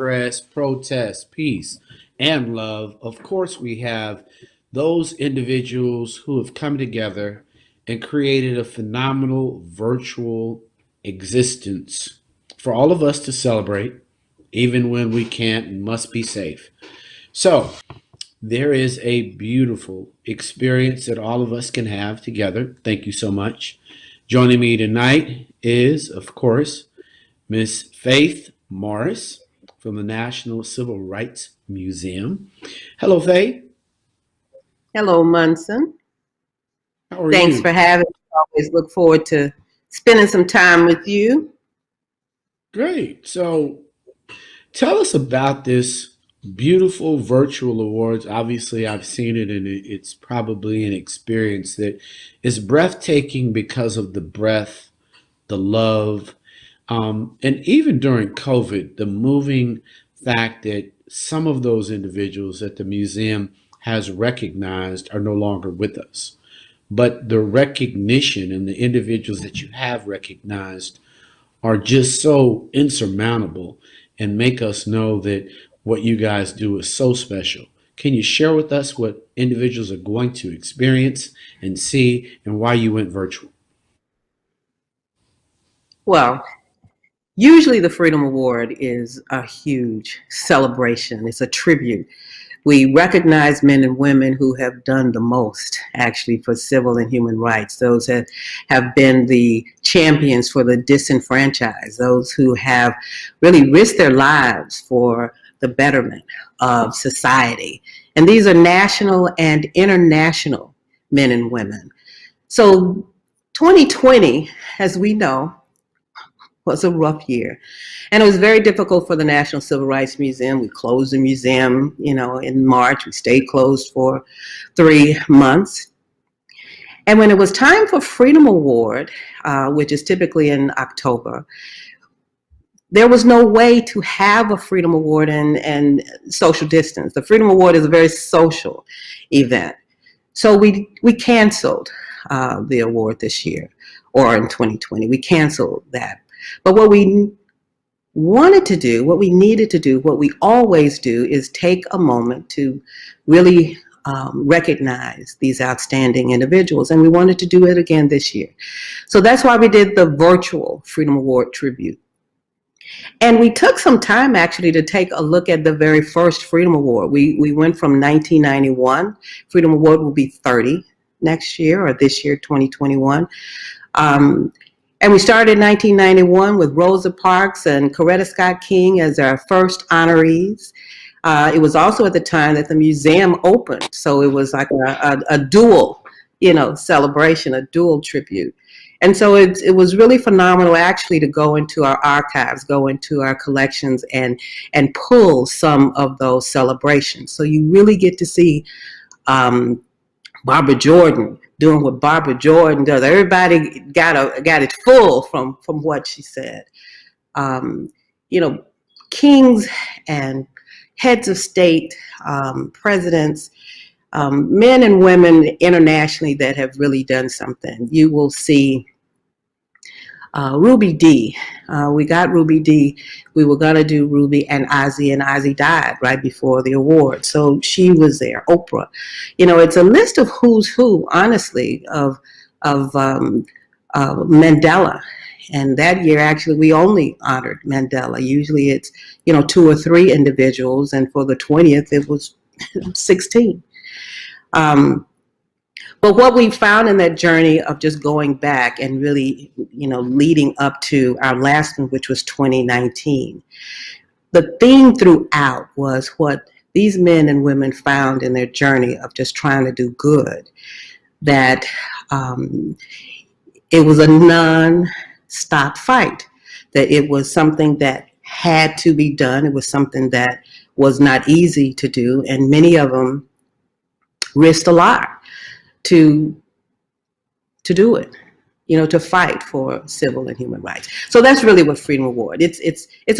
progress, protest, peace, and love. Of course, we have those individuals who have come together and created a phenomenal virtual existence for all of us to celebrate, even when we can't and must be safe. So, there is a beautiful experience that all of us can have together. Thank you so much. Joining me tonight is, of course, Miss Faith Morris from the National Civil Rights Museum. Hello, Faith. Hello, Munson. How are Thanks you? for having me. Always look forward to spending some time with you. Great. So, tell us about this beautiful virtual awards. Obviously, I've seen it, and it's probably an experience that is breathtaking because of the breadth, the love, and even during COVID, the moving fact that some of those individuals that the museum has recognized are no longer with us. But the recognition and the individuals that you have recognized are just so insurmountable and make us know that what you guys do is so special. Can you share with us what individuals are going to experience and see and why you went virtual? Well, usually the Freedom Award is a huge celebration. It's a tribute. We recognize men and women who have done the most, actually, for civil and human rights. Those that have been the champions for the disenfranchised, those who have really risked their lives for the betterment of society. And these are national and international men and women. So 2020, as we know, was a rough year. And it was very difficult for the National Civil Rights Museum. We closed the museum, in March. We stayed closed for 3 months. And when it was time for Freedom Award, which is typically in October, there was no way to have a Freedom Award and social distance. The Freedom Award is a very social event. So we canceled the award this year, or in 2020. We canceled that. But what we wanted to do, what we needed to do, what we always do is take a moment to really recognize these outstanding individuals. And we wanted to do it again this year. So that's why we did the virtual Freedom Award tribute. And we took some time actually to take a look at the very first Freedom Award. We went from 1991. Freedom Award will be 30 next year, or this year, 2021. And we started in 1991 with Rosa Parks and Coretta Scott King as our first honorees. It was also at the time that the museum opened, so it was like a dual, celebration, a dual tribute. And so it was really phenomenal actually to go into our archives, go into our collections and pull some of those celebrations. So you really get to see Barbara Jordan doing what Barbara Jordan does. Everybody got it full from what she said. Kings and heads of state, presidents, men and women internationally that have really done something. You will see Ruby Dee. We got Ruby Dee. We were going to do Ruby and Ozzy died right before the award. So she was there. Oprah. It's a list of who's who, honestly, of Mandela. And that year, actually, we only honored Mandela. Usually it's, 2 or 3 individuals. And for the 20th, it was 16. But what we found in that journey of just going back and really, leading up to our last one, which was 2019, the theme throughout was what these men and women found in their journey of just trying to do good, that it was a non-stop fight, that it was something that had to be done. It was something that was not easy to do, and many of them risked a lot to do it, to fight for civil and human rights. So that's really what Freedom Award. It's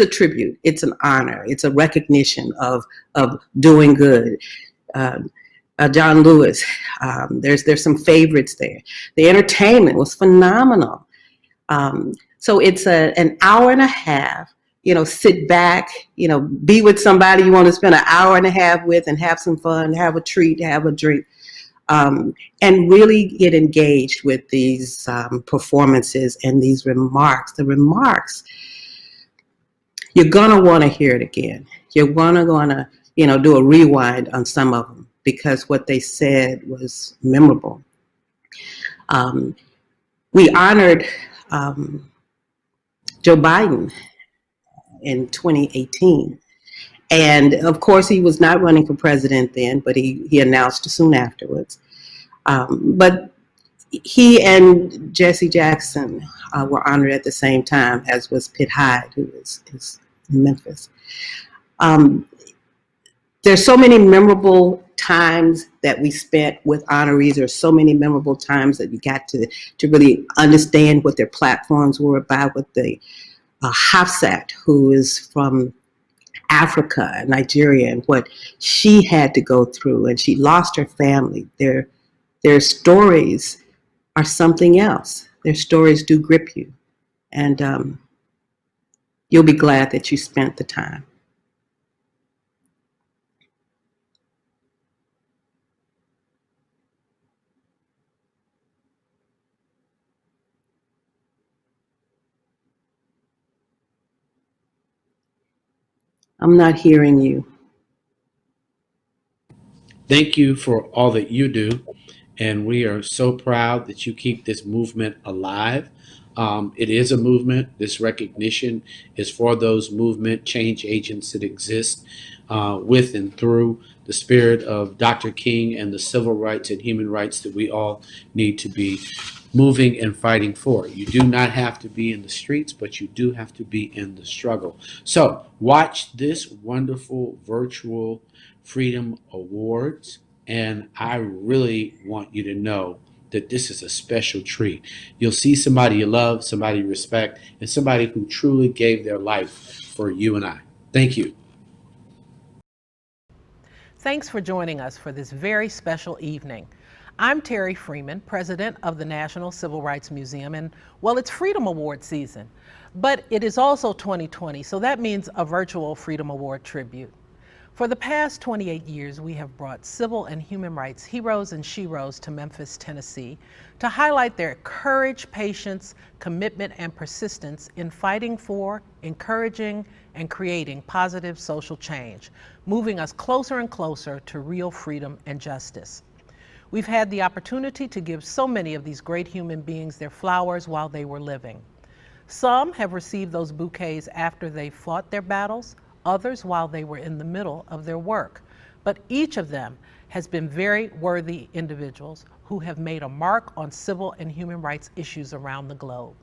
a tribute. It's an honor. It's a recognition of doing good. John Lewis. There's some favorites there. The entertainment was phenomenal. So it's an hour and a half sit back, be with somebody you want to spend an hour and a half with and have some fun, have a treat, have a drink, and really get engaged with these performances and these remarks. The remarks, you're going to want to hear it again. You're going to, do a rewind on some of them because what they said was memorable. We honored Joe Biden in 2018. And of course, he was not running for president then, but he announced soon afterwards. But he and Jesse Jackson were honored at the same time, as was Pitt Hyde, who is in Memphis. There's so many memorable times that we spent with honorees. There's so many memorable times that we got to really understand what their platforms were about. With the Hafsat, who is from Africa, Nigeria, and what she had to go through, and she lost her family. Their stories are something else. Their stories do grip you, and you'll be glad that you spent the time. I'm not hearing you. Thank you for all that you do. And we are so proud that you keep this movement alive. It is a movement. This recognition is for those movement change agents that exist with and through the spirit of Dr. King and the civil rights and human rights that we all need to be moving and fighting for. You do not have to be in the streets, but you do have to be in the struggle. So watch this wonderful virtual Freedom Awards, and I really want you to know that this is a special treat. You'll see somebody you love, somebody you respect, and somebody who truly gave their life for you and I. Thank you. Thanks for joining us for this very special evening. I'm Terry Freeman, president of the National Civil Rights Museum, and well, it's Freedom Award season, but it is also 2020, so that means a virtual Freedom Award tribute. For the past 28 years, we have brought civil and human rights heroes and sheroes to Memphis, Tennessee, to highlight their courage, patience, commitment, and persistence in fighting for, encouraging, and creating positive social change, moving us closer and closer to real freedom and justice. We've had the opportunity to give so many of these great human beings their flowers while they were living. Some have received those bouquets after they fought their battles, others while they were in the middle of their work. But each of them has been very worthy individuals who have made a mark on civil and human rights issues around the globe.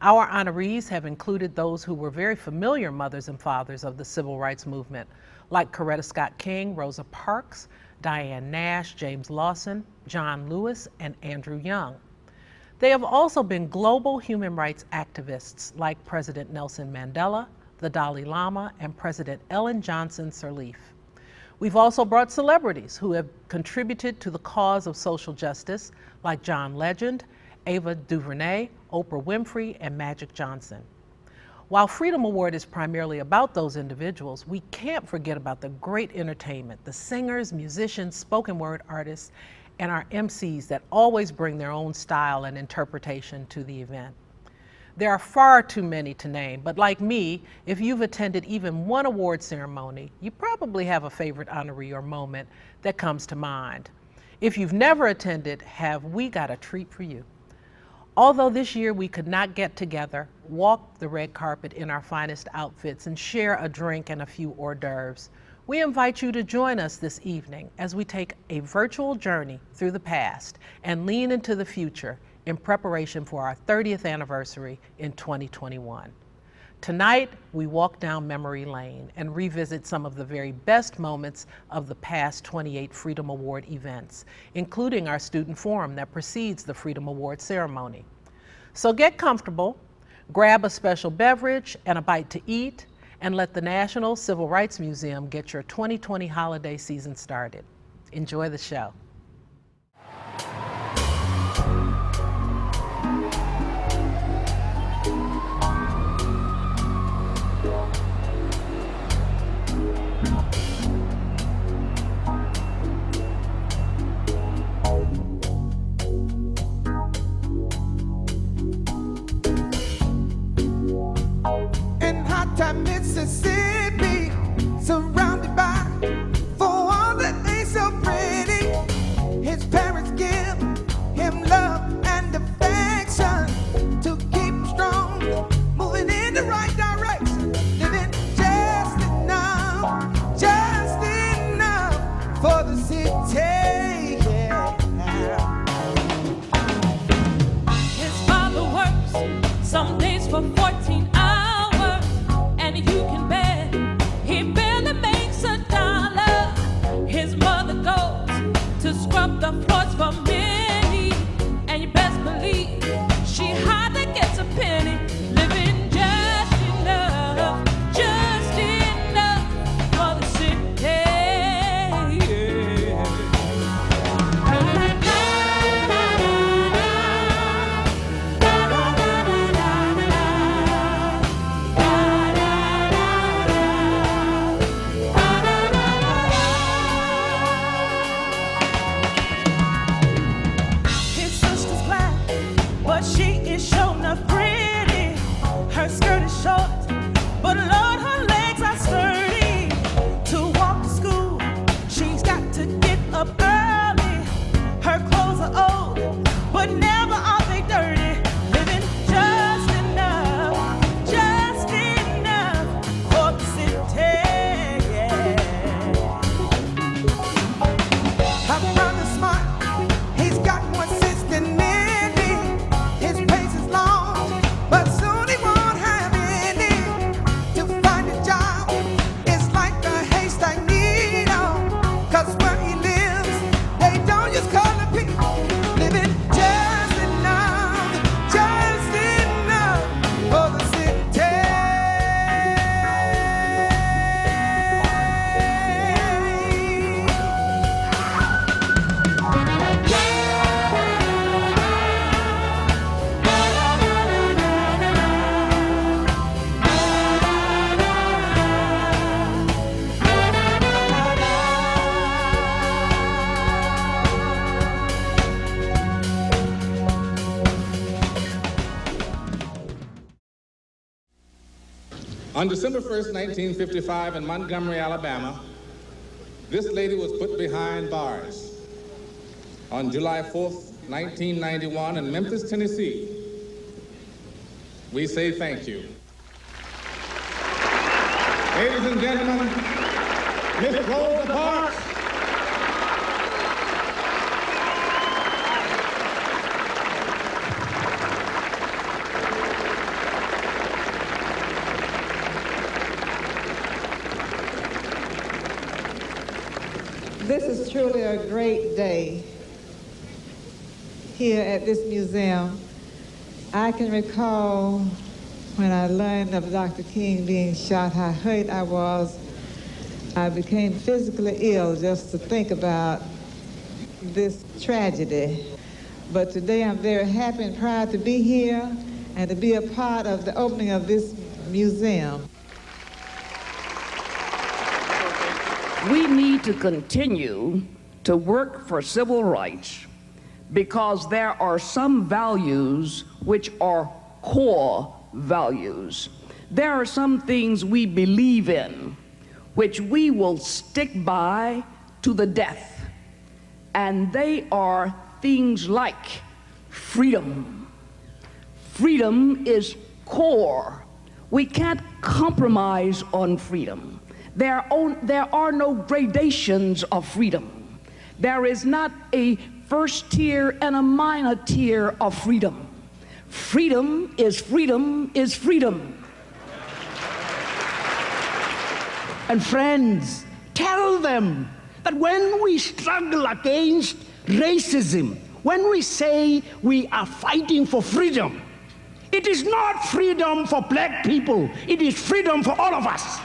Our honorees have included those who were very familiar mothers and fathers of the civil rights movement, like Coretta Scott King, Rosa Parks, Diane Nash, James Lawson, John Lewis, and Andrew Young. They have also been global human rights activists like President Nelson Mandela, the Dalai Lama, and President Ellen Johnson Sirleaf. We've also brought celebrities who have contributed to the cause of social justice, like John Legend, Ava DuVernay, Oprah Winfrey, and Magic Johnson. While Freedom Award is primarily about those individuals, we can't forget about the great entertainment, the singers, musicians, spoken word artists, and our MCs that always bring their own style and interpretation to the event. There are far too many to name, but like me, if you've attended even one award ceremony, you probably have a favorite honoree or moment that comes to mind. If you've never attended, have we got a treat for you. Although this year we could not get together, walk the red carpet in our finest outfits, and share a drink and a few hors d'oeuvres, we invite you to join us this evening as we take a virtual journey through the past and lean into the future in preparation for our 30th anniversary in 2021. Tonight, we walk down memory lane and revisit some of the very best moments of the past 28 Freedom Award events, including our student forum that precedes the Freedom Award ceremony. So get comfortable, grab a special beverage and a bite to eat, and let the National Civil Rights Museum get your 2020 holiday season started. Enjoy the show. the floors for many, and you best believe she hardly gets a penny, living just enough for the city. His sister's black, but she is sure enough pretty. Her skirt is short, but Lord, her legs are sturdy. To walk to school, she's got to get up early. Her clothes are old, but never are they dirty. Living just enough for the city. Her brother's smart, he's got more sense than many. His pace is long, but soon he won't have any. To find a job is like a haystack needle, 'cause where he lives, they don't use color people. Living just enough for the city. On December 1st, 1955, in Montgomery, Alabama, this lady was put behind bars. On July 4th, 1991, in Memphis, Tennessee, we say thank you. Ladies and gentlemen, Miss Rosa Parks. This is truly a great day here at this museum. I can recall when I learned of Dr. King being shot, how hurt I was. I became physically ill just to think about this tragedy. But today I'm very happy and proud to be here and to be a part of the opening of this museum. We need to continue to work for civil rights because there are some values which are core values. There are some things we believe in which we will stick by to the death, and they are things like freedom. Freedom is core. We can't compromise on freedom. There are no gradations of freedom. There is not a first tier and a minor tier of freedom. Freedom is freedom is freedom. And friends, tell them that when we struggle against racism, when we say we are fighting for freedom, it is not freedom for black people, it is freedom for all of us.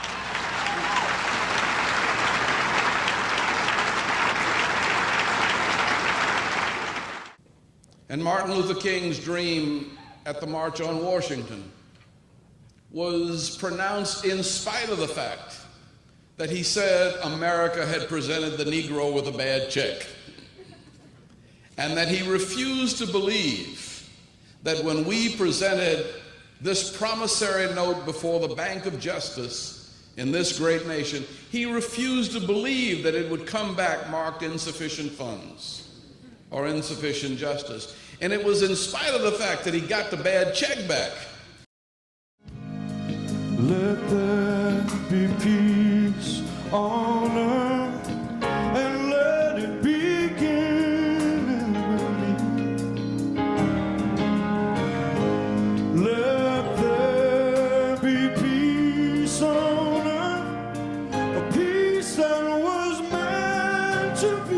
And Martin Luther King's dream at the March on Washington was pronounced in spite of the fact that he said America had presented the Negro with a bad check, and that he refused to believe that when we presented this promissory note before the Bank of Justice in this great nation, he refused to believe that it would come back marked insufficient funds or insufficient justice. And it was in spite of the fact that he got the bad check back. Let there be peace on earth, and let it begin with me. Let there be peace on earth, a peace that was meant to be.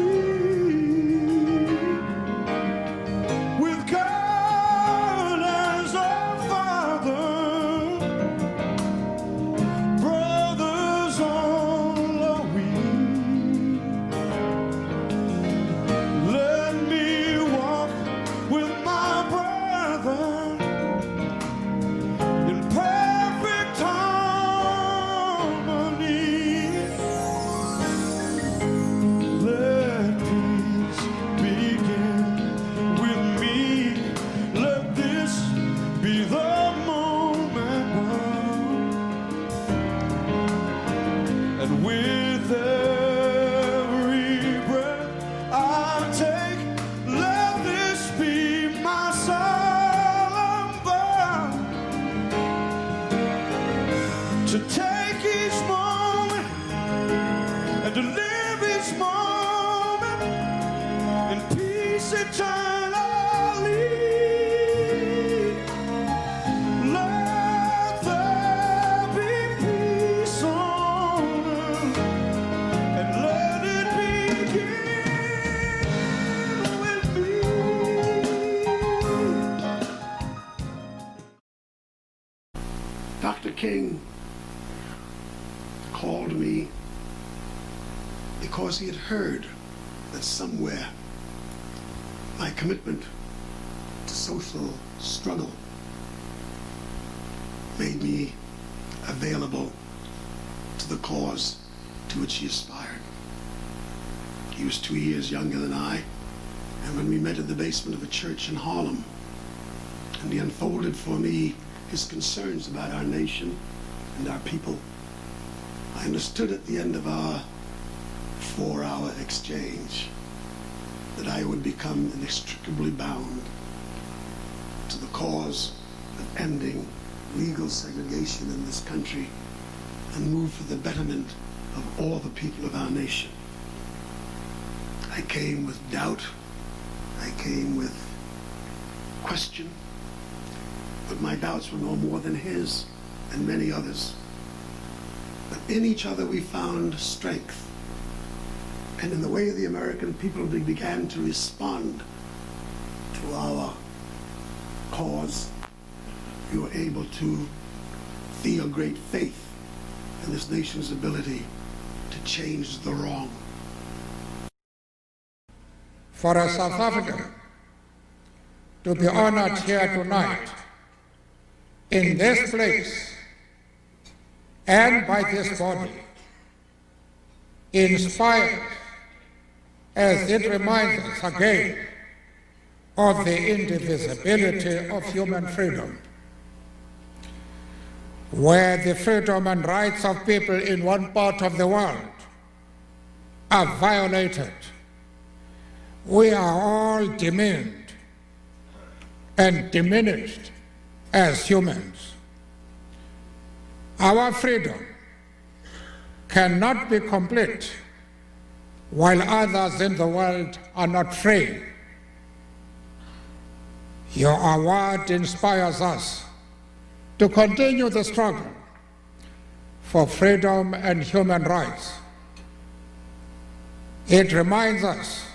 And with every breath I take, let this be my solemn vow to take each moment and to live each moment in peace eternally. Let there be peace on earth, and let it begin with me. Dr. King called me because he had heard that somewhere my commitment to social struggle made me available to the cause to which he aspired. He was 2 years younger than I, and when we met in the basement of a church in Harlem, and he unfolded for me his concerns about our nation and our people, I understood at the end of our 4-hour exchange that I would become inextricably bound to the cause of ending legal segregation in this country and move for the betterment of all the people of our nation. I came with doubt, I came with question, but my doubts were no more than his and many others. But in each other we found strength. And in the way the American people began to respond to our cause, we were able to feel great faith in this nation's ability to change the wrong. For a South African to be honored here tonight in this place and by this body, inspired as it reminds us again of the indivisibility of human freedom, where the freedom and rights of people in one part of the world are violated. We are all demeaned and diminished as humans. Our freedom cannot be complete while others in the world are not free. Your award inspires us to continue the struggle for freedom and human rights. It reminds us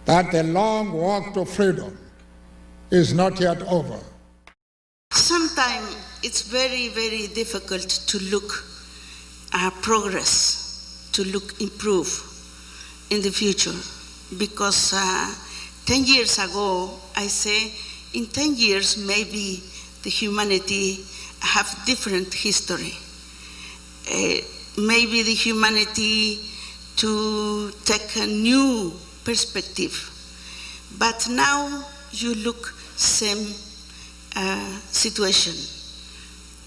that the long walk to freedom is not yet over. Sometimes it's very, very difficult to look at progress, to look improve in the future, because 10 years ago, I say, in 10 years, maybe the humanity have different history. Maybe the humanity to take a new perspective. But now you look same situation.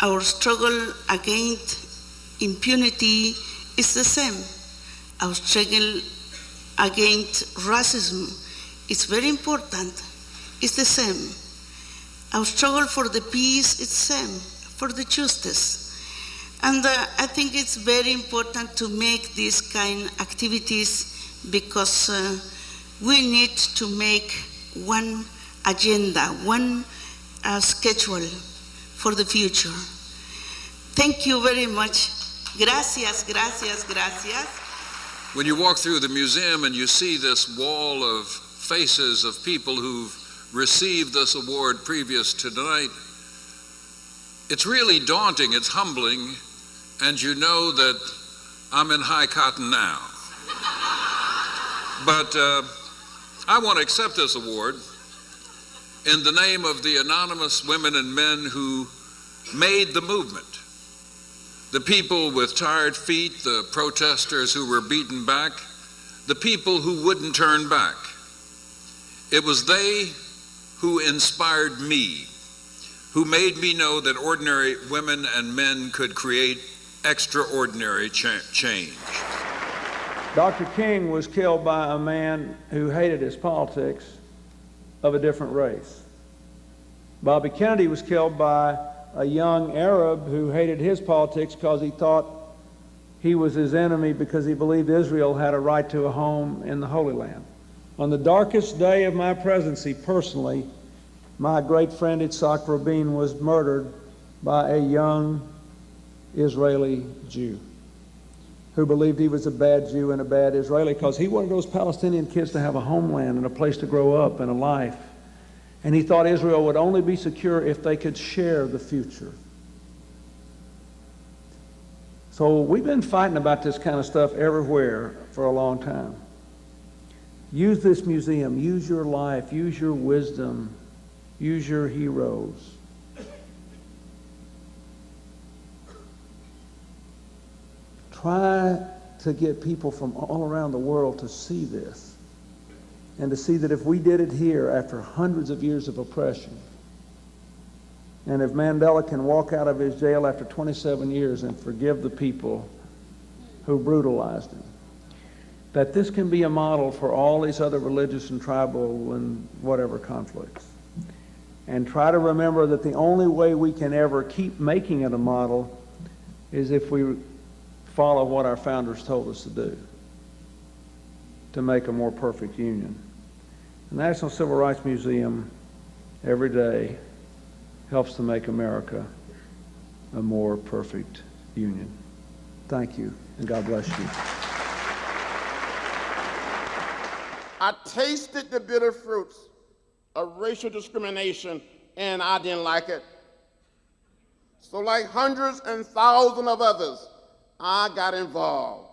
Our struggle against impunity is the same. Our struggle against racism is very important. It's the same. Our struggle for the peace is the same, for the justice. And I think it's very important to make these kind of activities because we need to make one agenda, one schedule for the future. Thank you very much. Gracias, gracias, gracias. When you walk through the museum and you see this wall of faces of people who've received this award previous to tonight, it's really daunting, it's humbling, and you know that I'm in high cotton now. But I want to accept this award in the name of the anonymous women and men who made the movement. The people with tired feet, the protesters who were beaten back, the people who wouldn't turn back. It was they who inspired me, who made me know that ordinary women and men could create extraordinary change. Dr. King was killed by a man who hated his politics of a different race. Bobby Kennedy was killed by a young Arab who hated his politics because he thought he was his enemy because he believed Israel had a right to a home in the Holy Land. On the darkest day of my presidency, personally, my great friend Yitzhak Rabin was murdered by a young Israeli Jew who believed he was a bad Jew and a bad Israeli because he wanted those Palestinian kids to have a homeland and a place to grow up and a life. And he thought Israel would only be secure if they could share the future. So we've been fighting about this kind of stuff everywhere for a long time. Use this museum, use your life, use your wisdom, use your heroes. Try to get people from all around the world to see this and to see that if we did it here after hundreds of years of oppression, and if Mandela can walk out of his jail after 27 years and forgive the people who brutalized him, that this can be a model for all these other religious and tribal and whatever conflicts. And try to remember that the only way we can ever keep making it a model is if we follow what our founders told us to do to make a more perfect union. The National Civil Rights Museum every day helps to make America a more perfect union. Thank you, and God bless you. I tasted the bitter fruits of racial discrimination, and I didn't like it. So like hundreds and thousands of others, I got involved.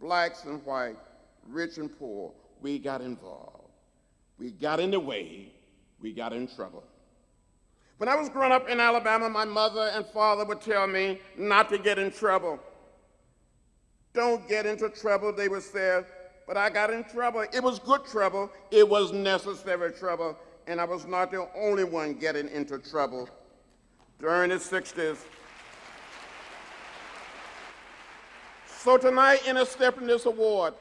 Blacks and white, rich and poor, we got involved. We got in the way, we got in trouble. When I was growing up in Alabama, my mother and father would tell me not to get in trouble. Don't get into trouble, they would say, but I got in trouble. It was good trouble, it was necessary trouble, and I was not the only one getting into trouble. During the 60s, so tonight, in accepting this award,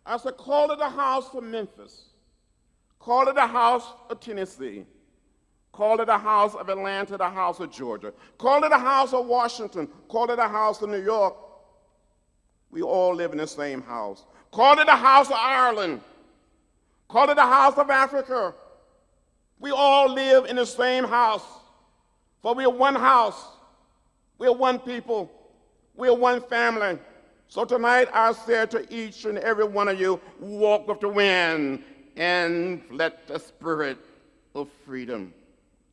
I said, call it a house for Memphis, call it a house of Tennessee, call it a house of Atlanta, the house of Georgia, call it a house of Washington, call it a house of New York. We all live in the same house. Call it a house of Ireland, call it a house of Africa. We all live in the same house, for we are one house, we are one people, we are one family. So tonight I said to each and every one of you, walk with the wind and let the spirit of freedom,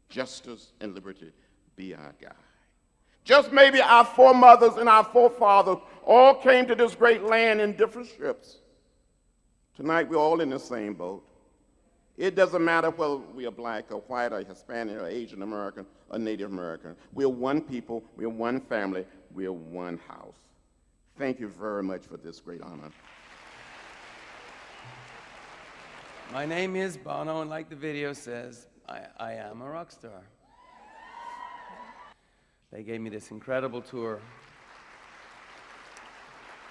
justice, and liberty be our guide. Just maybe our foremothers and our forefathers all came to this great land in different ships. Tonight we're all in the same boat. It doesn't matter whether we are black or white or Hispanic or Asian American or Native American. We're one people, we're one family, we're one house. Thank you very much for this great honor. My name is Bono, and like the video says, I am a rock star. They gave me this incredible tour.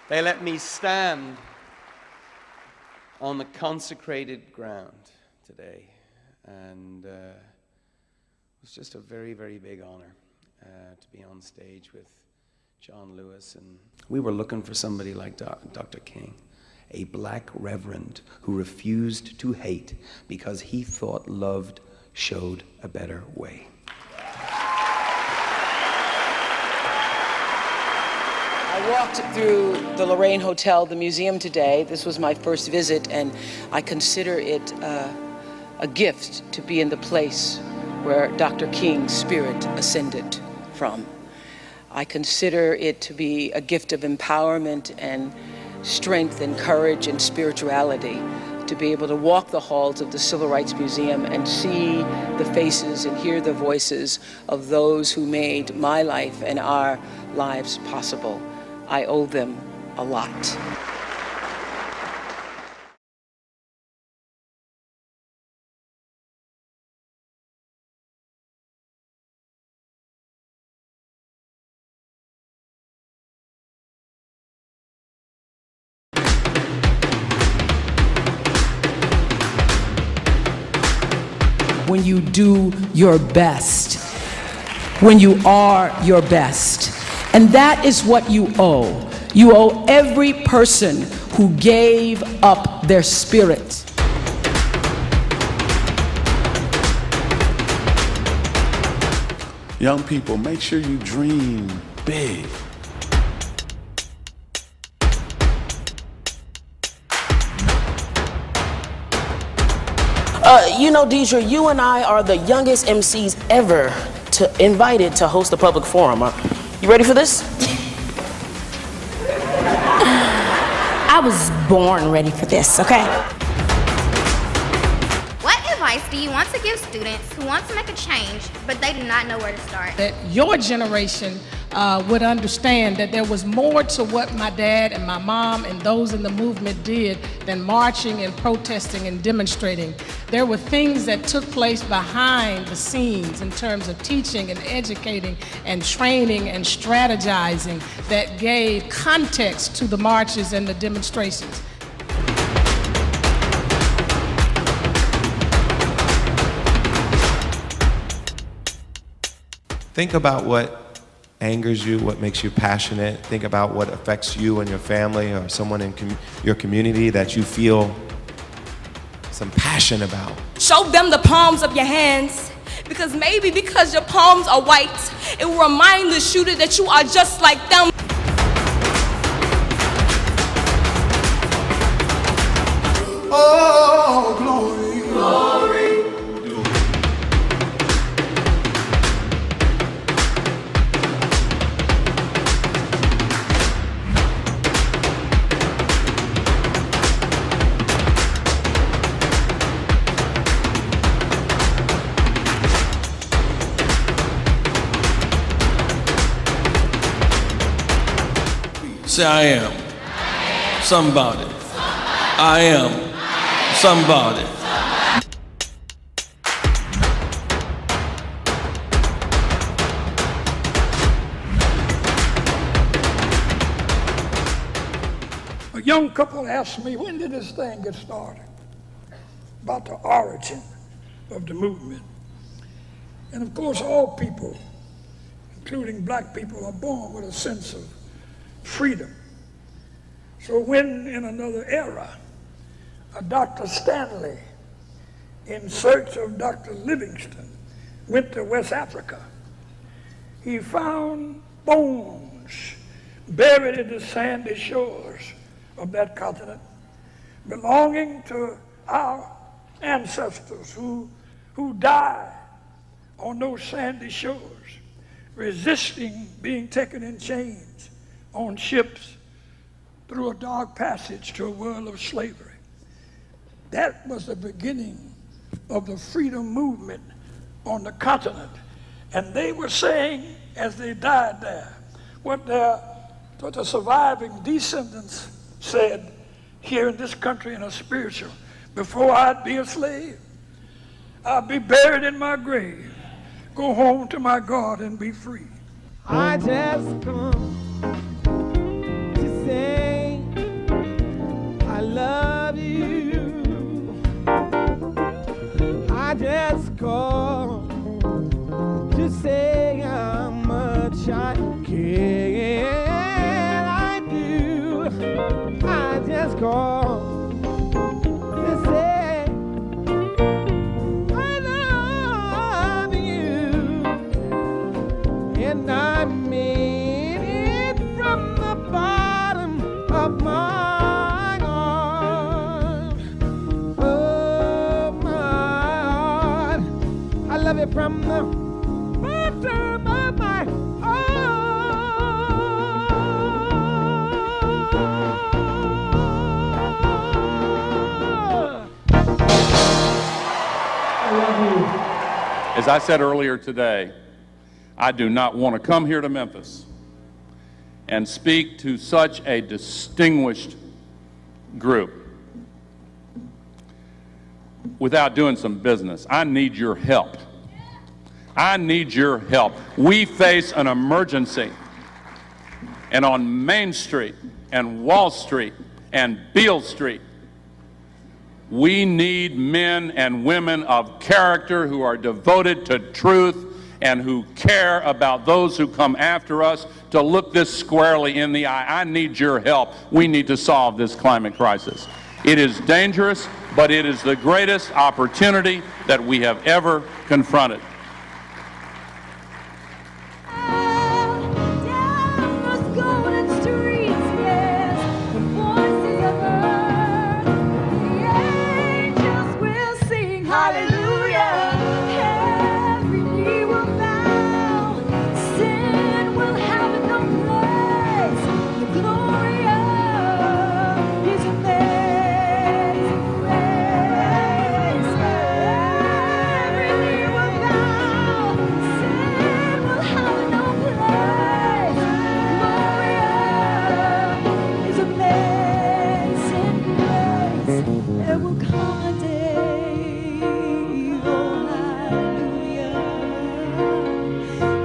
They let me stand on the consecrated ground today, and it was just a very, very big honor to be on stage with John Lewis. And we were looking for somebody like Dr. King, a black reverend who refused to hate because he thought love showed a better way. I walked through the Lorraine Hotel, the museum today. This was my first visit, and I consider it a gift to be in the place where Dr. King's spirit ascended from. I consider it to be a gift of empowerment and strength and courage and spirituality to be able to walk the halls of the Civil Rights Museum and see the faces and hear the voices of those who made my life and our lives possible. I owe them a lot. when you do your best, when you are your best. And that is what you owe. You owe every person who gave up their spirit. Young people, make sure you dream big. You know, Deidre, you and I are the youngest MCs ever invited to host a public forum. You ready for this? I was born ready for this, okay? What advice do you want to give students who want to make a change, but they do not know where to start? That your generation would understand that there was more to what my dad and my mom and those in the movement did than marching and protesting and demonstrating. There were things that took place behind the scenes in terms of teaching and educating and training and strategizing that gave context to the marches and the demonstrations. Think about what angers you, what makes you passionate. Think about what affects you and your family or someone in your community that you feel some passion about. Show them the palms of your hands, because maybe because your palms are white, it will remind the shooter that you are just like them. Oh, glory, glory. Say, I am somebody. I am somebody. A young couple asked me, when did this thing get started? About the origin of the movement. And of course, all people, including black people, are born with a sense of freedom. So when in another era, Dr. Stanley, in search of Dr. Livingston, went to West Africa, he found bones buried in the sandy shores of that continent, belonging to our ancestors who died on those sandy shores, resisting being taken in chains on ships through a dark passage to a world of slavery. That was the beginning of the freedom movement on the continent. And they were saying, as they died there, what the surviving descendants said here in this country in a spiritual: before I'd be a slave, I'd be buried in my grave, go home to my God and be free. I just come to say I love you. I just call to say how much I care. I do. I just call to say I love you, and I mean it from the bottom of my heart. Oh, my heart, I love it from the bottom of my As I said earlier today, I do not want to come here to Memphis and speak to such a distinguished group without doing some business. I need your help. I need your help. We face an emergency. And on Main Street and Wall Street and Beale Street, We need men and women of character who are devoted to truth and who care about those who come after us to look this squarely in the eye. I need your help. We need to solve this climate crisis. It is dangerous, but it is the greatest opportunity that we have ever confronted.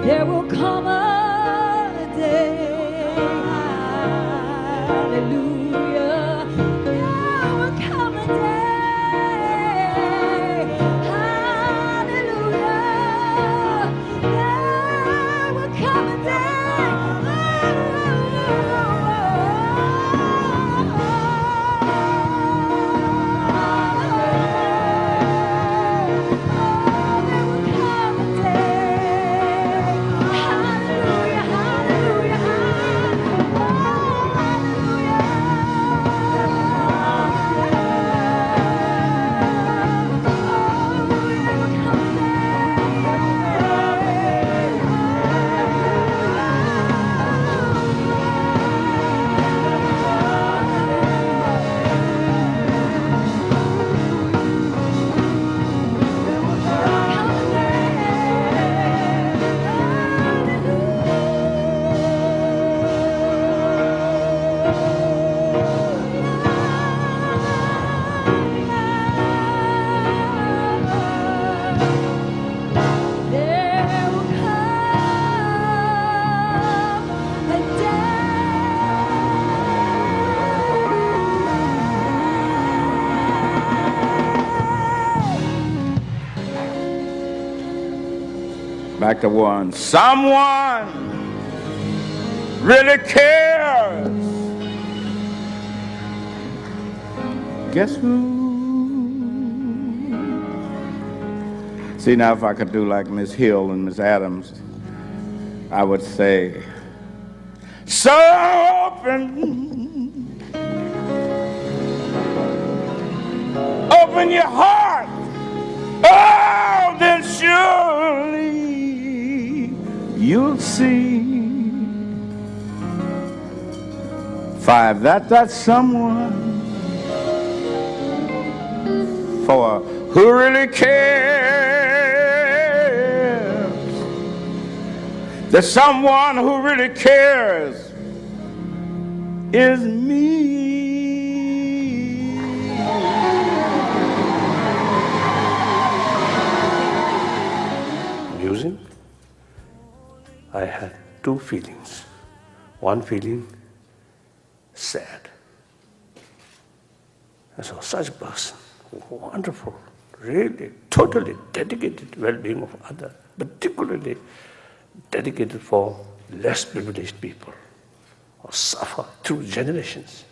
There will come a day, hallelujah. There will come a day, hallelujah. There will come a day, Back to one. Someone really cares. Guess who? See, now if I could do like Miss Hill and Miss Adams, I would say, so open your heart. Oh, then surely you'll see. 5, that's someone for who really cares. There's someone who really cares is me. Music, I had 2 feelings. One feeling, sad. I saw such a person, wonderful, really, totally dedicated to well-being of others, particularly dedicated for less privileged people who suffer through generations.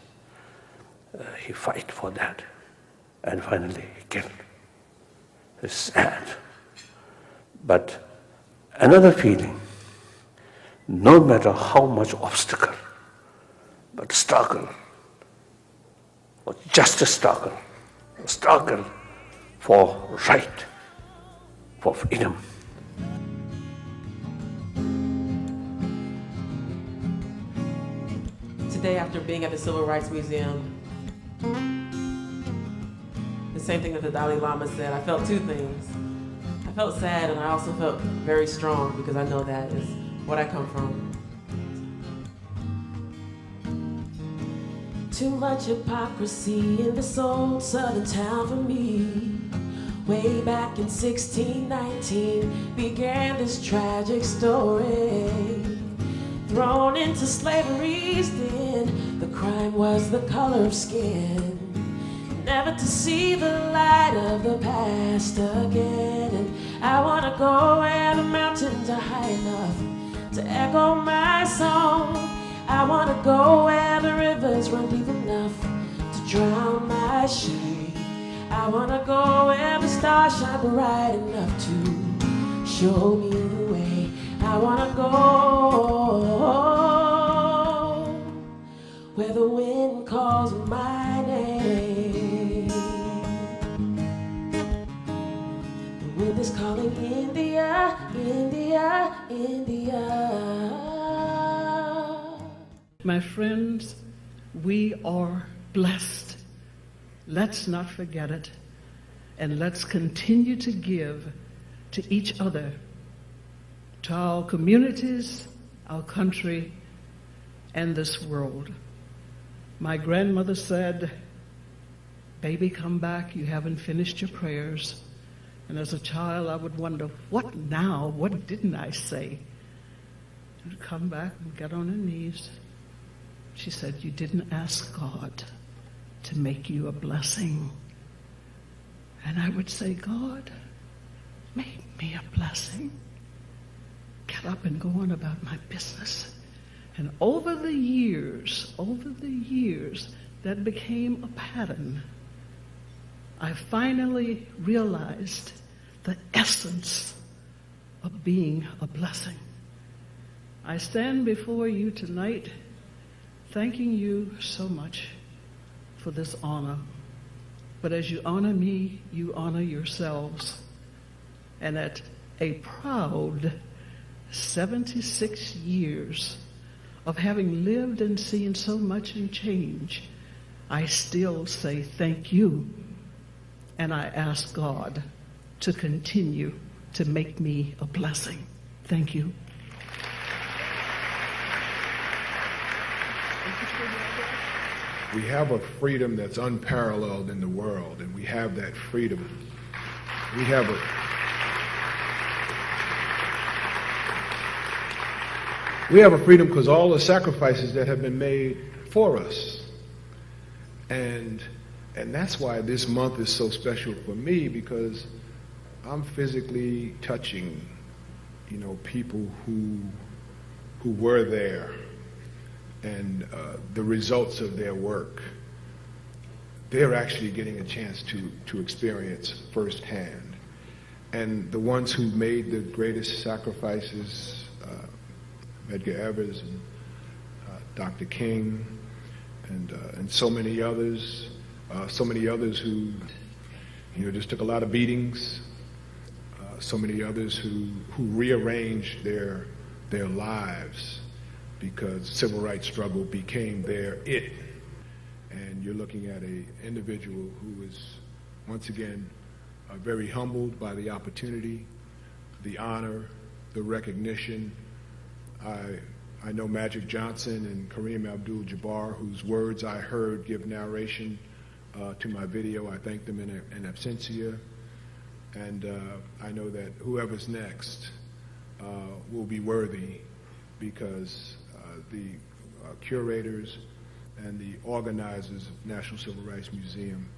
He fight for that, and finally he killed. It's sad. But another feeling, no matter how much obstacle, but struggle, or just a struggle for right, for freedom. Today, after being at the Civil Rights Museum, the same thing that the Dalai Lama said, I felt 2 things. I felt sad, and I also felt very strong, because I know that is what I come from. Too much hypocrisy in this old southern town for me. Way back in 1619 began this tragic story. Thrown into slavery's den, the crime was the color of skin. never to see the light of the past again. And I wanna go where the mountains are high enough to echo my song. I wanna go where the rivers run deep enough to drown my shame. I wanna go where the stars shine bright enough to show me the way. I wanna go where the wind calls my name. The wind is calling India, India, India. My friends, we are blessed. Let's not forget it. And let's continue to give to each other, to our communities, our country, and this world. My grandmother said, "Baby, come back, you haven't finished your prayers." And as a child, I would wonder, what now? What didn't I say? I'd come back and get on her knees. She said, "You didn't ask God to make you a blessing." And I would say, "God, make me a blessing." Get up and go on about my business. And over the years, that became a pattern. I finally realized the essence of being a blessing. I stand before you tonight thanking you so much for this honor. But as you honor me, you honor yourselves. And at a proud 76 years of having lived and seen so much and change, I still say thank you. And I ask God to continue to make me a blessing. Thank you. We have a freedom that's unparalleled in the world, and we have that freedom. We have a freedom because all the sacrifices that have been made for us. And that's why this month is so special for me, because I'm physically touching, people who were there, and the results of their work. They're actually getting a chance to experience firsthand. And the ones who made the greatest sacrifices, Medgar Evers and Dr. King, and so many others who, just took a lot of beatings, so many others who rearranged their lives because civil rights struggle became their it. And you're looking at an individual who is, once again, very humbled by the opportunity, the honor, the recognition. I know Magic Johnson and Kareem Abdul-Jabbar, whose words I heard give narration to my video. I thank them in absentia. And I know that whoever's next will be worthy, because the curators and the organizers of National Civil Rights Museum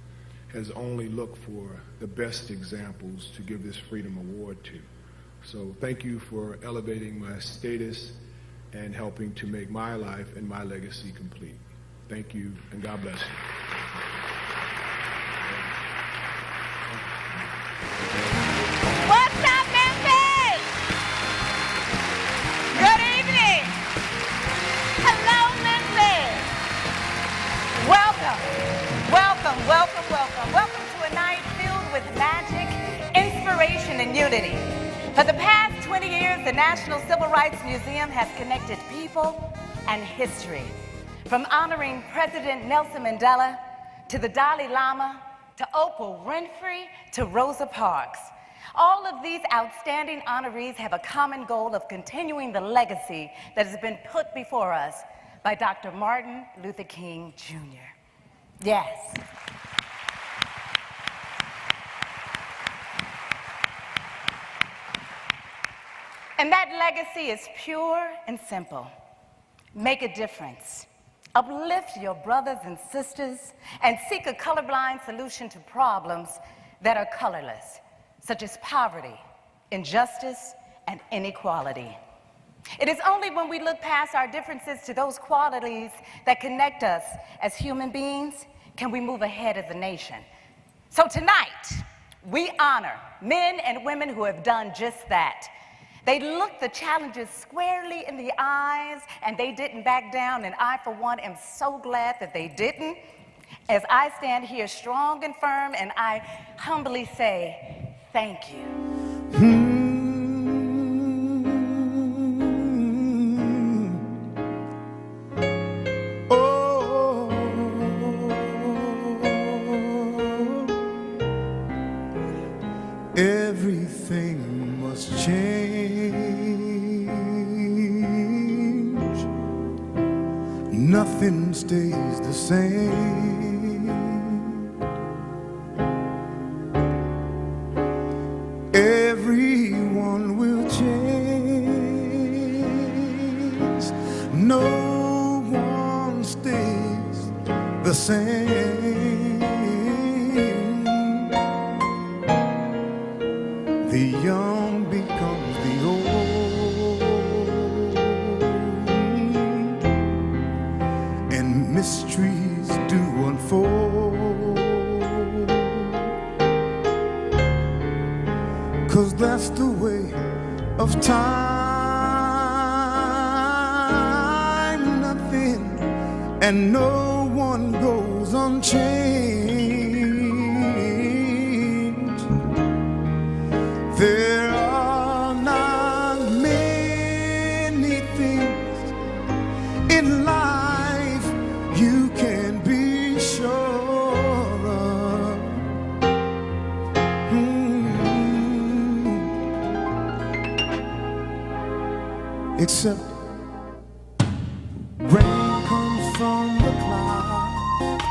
has only looked for the best examples to give this Freedom Award to. So thank you for elevating my status and helping to make my life and my legacy complete. Thank you, and God bless you. What's up, Memphis? Good evening. Hello, Memphis. Welcome, welcome, welcome, welcome. Welcome to a night filled with magic, inspiration, and unity. For the past 20 years, the National Civil Rights Museum has connected people and history. From honoring President Nelson Mandela, to the Dalai Lama, to Oprah Winfrey, to Rosa Parks. All of these outstanding honorees have a common goal of continuing the legacy that has been put before us by Dr. Martin Luther King, Jr. Yes. And that legacy is pure and simple. Make a difference. Uplift your brothers and sisters and seek a colorblind solution to problems that are colorless, such as poverty, injustice, and inequality. It is only when we look past our differences to those qualities that connect us as human beings can we move ahead as a nation. So tonight, we honor men and women who have done just that. They looked the challenges squarely in the eyes and they didn't back down, and I, for one, am so glad that they didn't. As I stand here strong and firm, and I humbly say, thank you. Everything must change. Nothing stays the same. Everyone will change. No one stays the same. The young becomes the old, and mysteries do unfold, 'cause that's the way of time. Nothing and no one goes unchanged. There are not many things in life you can be sure of. Except rain comes from the clouds,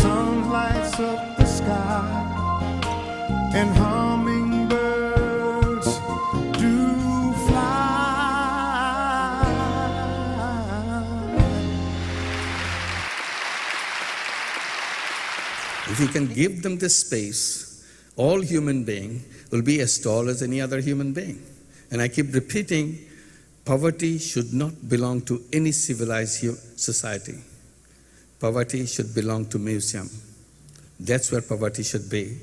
sun lights up the sky, and hummingbirds do fly. If we can give them this space, all human beings will be as tall as any other human being. And I keep repeating, poverty should not belong to any civilized society. Poverty should belong to museum. That's where poverty should be.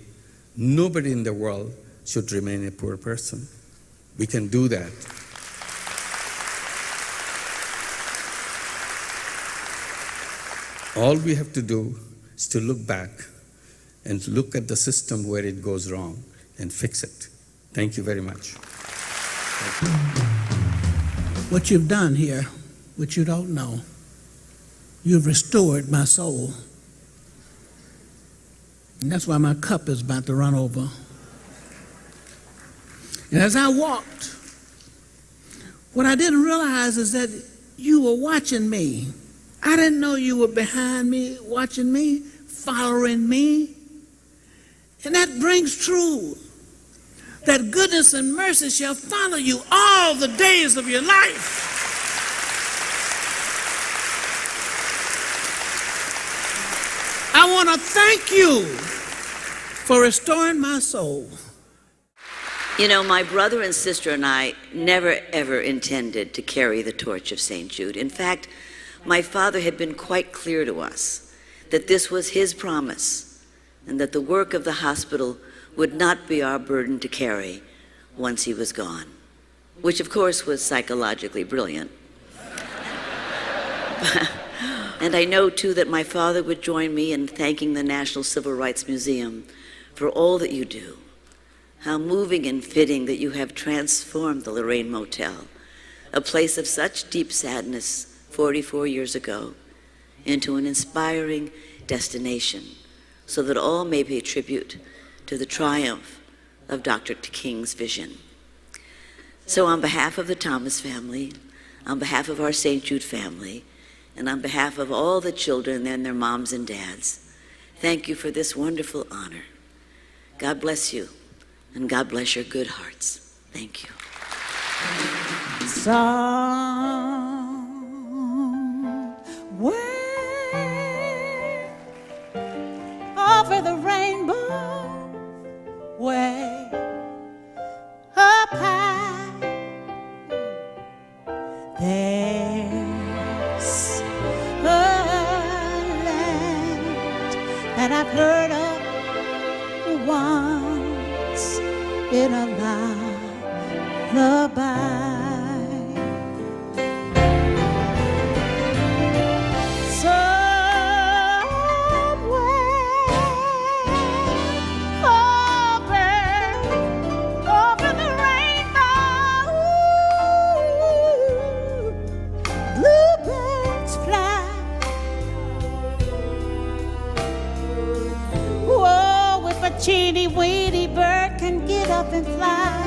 Nobody in the world should remain a poor person. We can do that. All we have to do is to look back and look at the system where it goes wrong and fix it. Thank you very much. What you've done here, which you don't know, you've restored my soul. And that's why my cup is about to run over. And as I walked, what I didn't realize is that you were watching me. I didn't know you were behind me, watching me, following me. And that brings true that goodness and mercy shall follow you all the days of your life. I want to thank you for restoring my soul. You know, my brother and sister and I never ever intended to carry the torch of St. Jude. In fact, my father had been quite clear to us that this was his promise and that the work of the hospital would not be our burden to carry once he was gone, which of course was psychologically brilliant. And I know too that my father would join me in thanking the National Civil Rights Museum for all that you do. How moving and fitting that you have transformed the Lorraine Motel, a place of such deep sadness 44 years ago, into an inspiring destination so that all may pay tribute to the triumph of Dr. King's vision. So on behalf of the Thomas family, on behalf of our St. Jude family, and on behalf of all the children and their moms and dads, thank you for this wonderful honor. God bless you, and God bless your good hearts. Thank you. Somewhere over the rainbow, way up high. There's a land that I've heard of once in a lullaby. Teeny weeny bird can get up and fly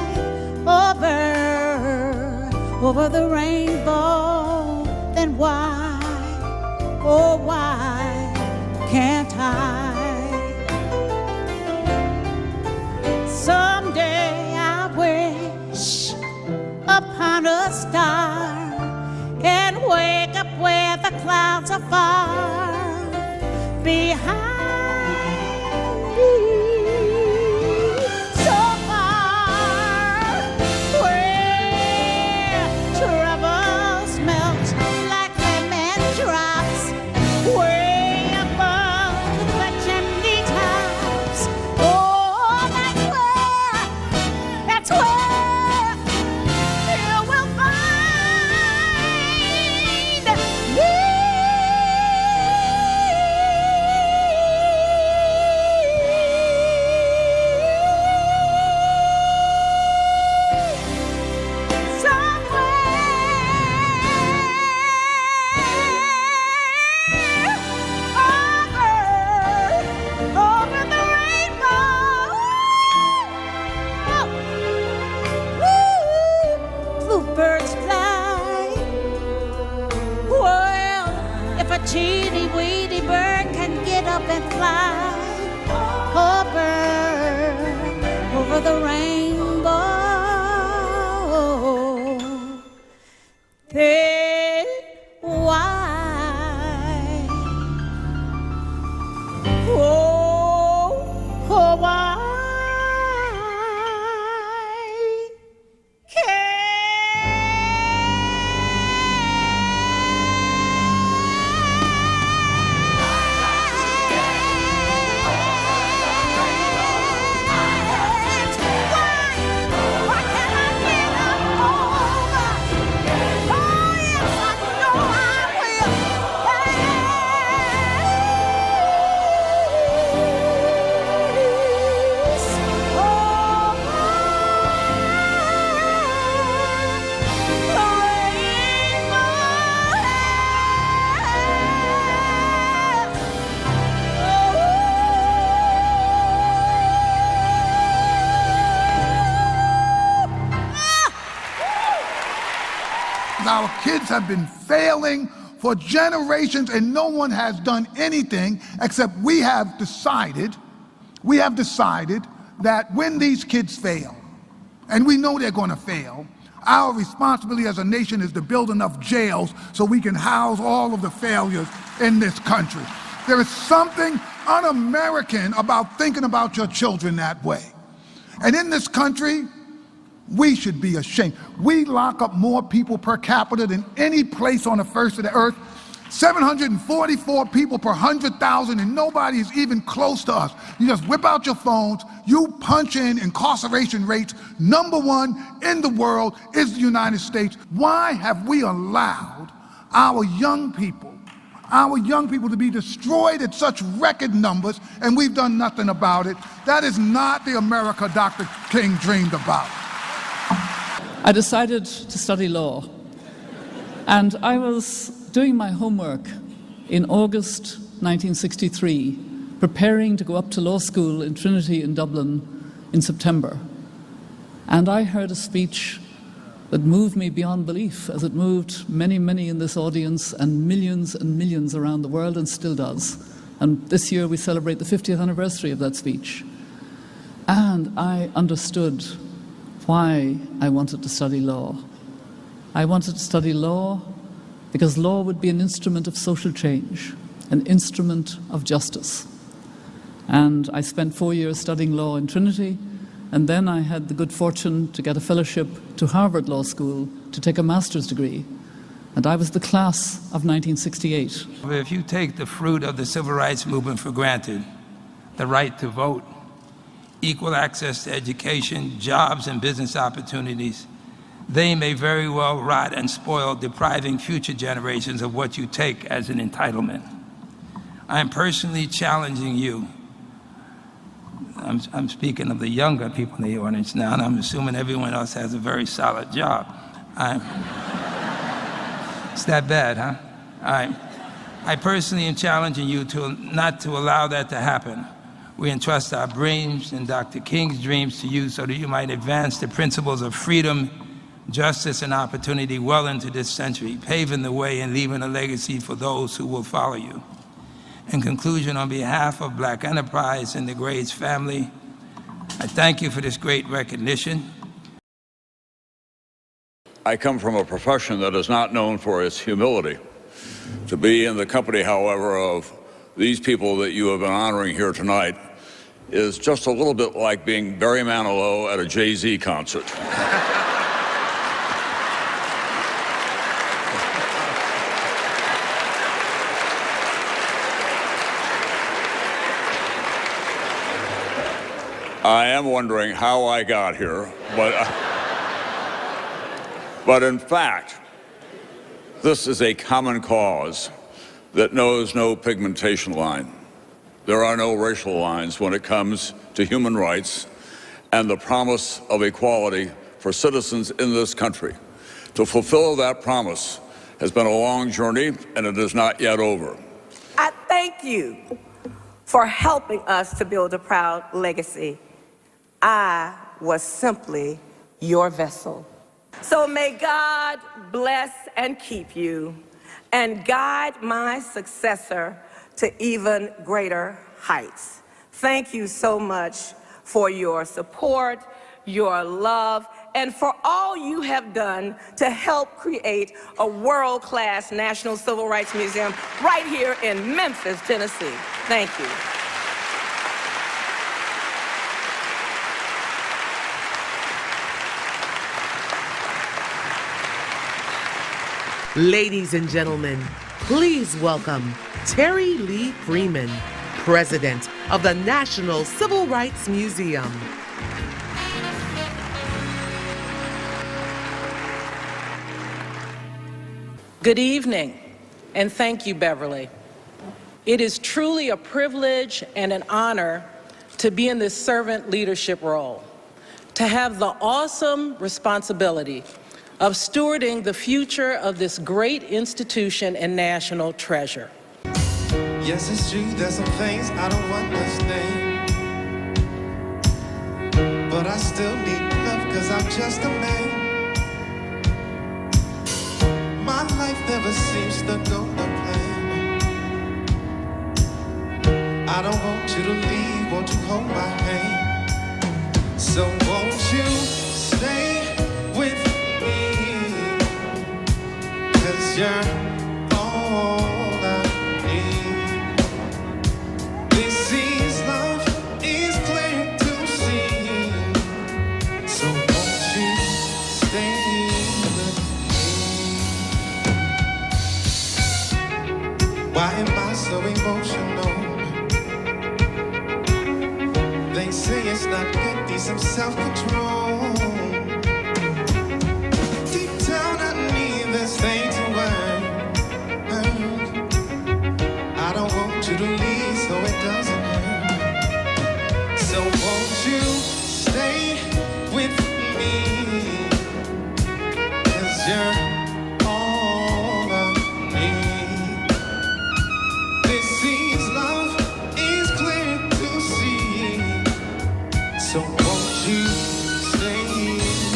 over the rainbow, then why, oh why can't I? Someday I wish upon a star and wake up where the clouds are far behind. Teeny weeny bird can get up and fly over the rainbow. Then why, oh why Our kids have been failing for generations and no one has done anything except we have decided that when these kids fail, and we know they're going to fail, our responsibility as a nation is to build enough jails so we can house all of the failures in this country. There is something un-American about thinking about your children that way. And in this country, we should be ashamed. We lock up more people per capita than any place on the face of the earth. 744 people per 100,000, and nobody is even close to us. You just whip out your phones, you punch in incarceration rates. #1 in the world is the United States. Why have we allowed our young people to be destroyed at such record numbers, and we've done nothing about it? That is not the America Dr. King dreamed about. I decided to study law, and I was doing my homework in August 1963, preparing to go up to law school in Trinity in Dublin in September. And I heard a speech that moved me beyond belief, as it moved many, many in this audience and millions around the world, and still does. And this year we celebrate the 50th anniversary of that speech. And I understood why I wanted to study law. I wanted to study law because law would be an instrument of social change, an instrument of justice. And I spent 4 years studying law in Trinity, and then I had the good fortune to get a fellowship to Harvard Law School to take a master's degree. And I was the class of 1968. If you take the fruit of the civil rights movement for granted, the right to vote, equal access to education, jobs, and business opportunities, they may very well rot and spoil, depriving future generations of what you take as an entitlement. I am personally challenging you. I'm speaking of the younger people in the audience now, and I'm assuming everyone else has a very solid job. It's that bad, huh? I personally am challenging you not to allow that to happen. We entrust our dreams and Dr. King's dreams to you so that you might advance the principles of freedom, justice, and opportunity well into this century, paving the way and leaving a legacy for those who will follow you. In conclusion, on behalf of Black Enterprise and the Grades family, I thank you for this great recognition. I come from a profession that is not known for its humility. To be in the company, however, of these people that you have been honoring here tonight is just a little bit like being Barry Manilow at a Jay-Z concert. I am wondering how I got here, but in fact, this is a common cause that knows no pigmentation line. There are no racial lines when it comes to human rights and the promise of equality for citizens in this country. To fulfill that promise has been a long journey, and it is not yet over. I thank you for helping us to build a proud legacy. I was simply your vessel. So may God bless and keep you and guide my successor to even greater heights. Thank you so much for your support, your love, and for all you have done to help create a world-class National Civil Rights Museum right here in Memphis, Tennessee. Thank you. Ladies and gentlemen, please welcome Terry Lee Freeman, President of the National Civil Rights Museum. Good evening, and thank you, Beverly. It is truly a privilege and an honor to be in this servant leadership role, to have the awesome responsibility of stewarding the future of this great institution and national treasure. Yes, it's true, there's some things I don't understand, but I still need love because I'm just a man. My life never seems to go to plan. I don't want you to leave, won't you hold my hand? So won't you stay with me, 'cause you're all I need. This sees love is clear to see, so won't you stay with me? Why am I so emotional? They say it's not good, need some self-control. Deep down I need this thing to work. I don't want you to leave so it doesn't hurt. So won't you stay with me, 'cause you're all I need. This sees love is clear to see, so won't you stay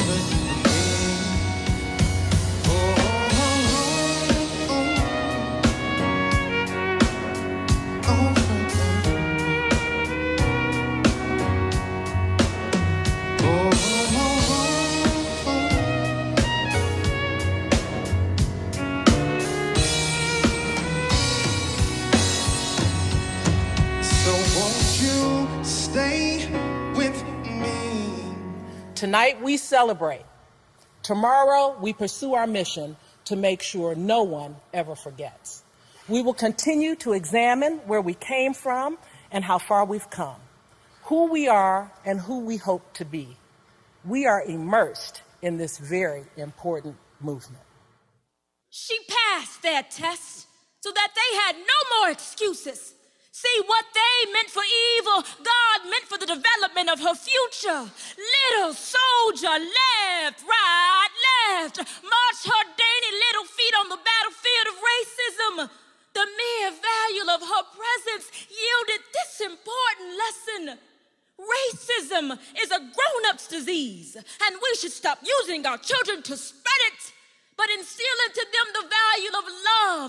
with me? Oh, so won't you stay with me. Tonight we celebrate. Tomorrow we pursue our mission to make sure no one ever forgets. We will continue to examine where we came from and how far we've come, who we are and who we hope to be. We are immersed in this very important movement. She passed their test so that they had no more excuses. See, what they meant for evil, God meant for the development of her future. Little soldier, left, right, left, marched her dainty little feet on the battlefield of racism. The mere value of her presence yielded this important lesson. Racism is a grown-up's disease, and we should stop using our children to spread it, but instill into them the value of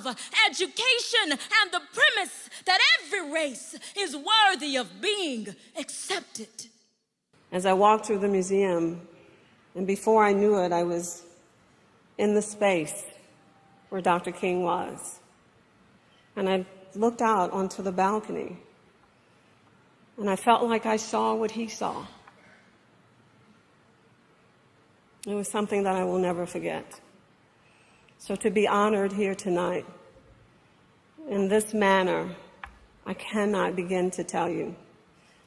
love, education, and the premise that every race is worthy of being accepted. As I walked through the museum, and before I knew it, I was in the space where Dr. King was. And I looked out onto the balcony, and I felt like I saw what he saw. It was something that I will never forget. So to be honored here tonight in this manner, I cannot begin to tell you.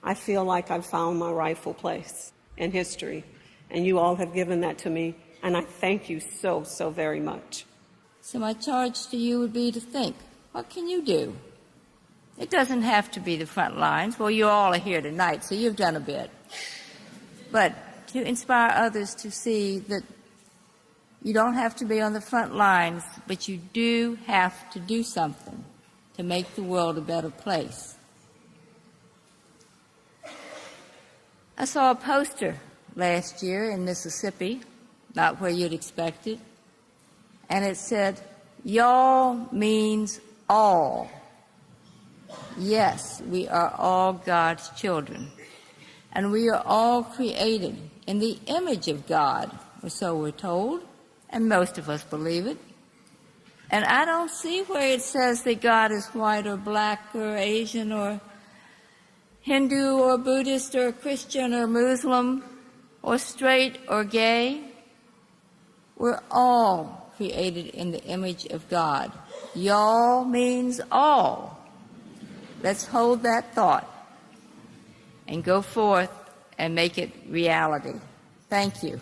I feel like I've found my rightful place in history, and you all have given that to me, and I thank you so, so very much. So my charge to you would be to think, what can you do? It doesn't have to be the front lines. Well, you all are here tonight, so you've done a bit. But to inspire others to see that you don't have to be on the front lines, but you do have to do something to make the world a better place. I saw a poster last year in Mississippi, not where you'd expect it, and it said, "Y'all means all." Yes, we are all God's children, and we are all created in the image of God, or so we're told, and most of us believe it. And I don't see where it says that God is white or black or Asian or Hindu or Buddhist or Christian or Muslim or straight or gay. We're all created in the image of God. Y'all means all. Let's hold that thought and go forth and make it reality. Thank you.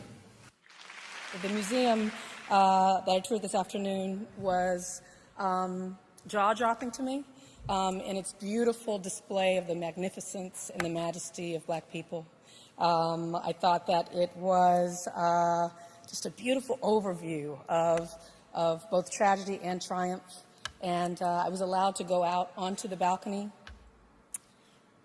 The museum that I toured this afternoon was jaw-dropping to me in its beautiful display of the magnificence and the majesty of Black people. I thought that it was just a beautiful overview of both tragedy and triumph. And I was allowed to go out onto the balcony.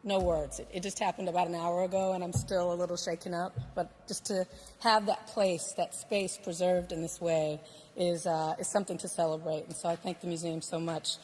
No words. It just happened about an hour ago, and I'm still a little shaken up. But just to have that place, that space preserved in this way is something to celebrate. And so I thank the museum so much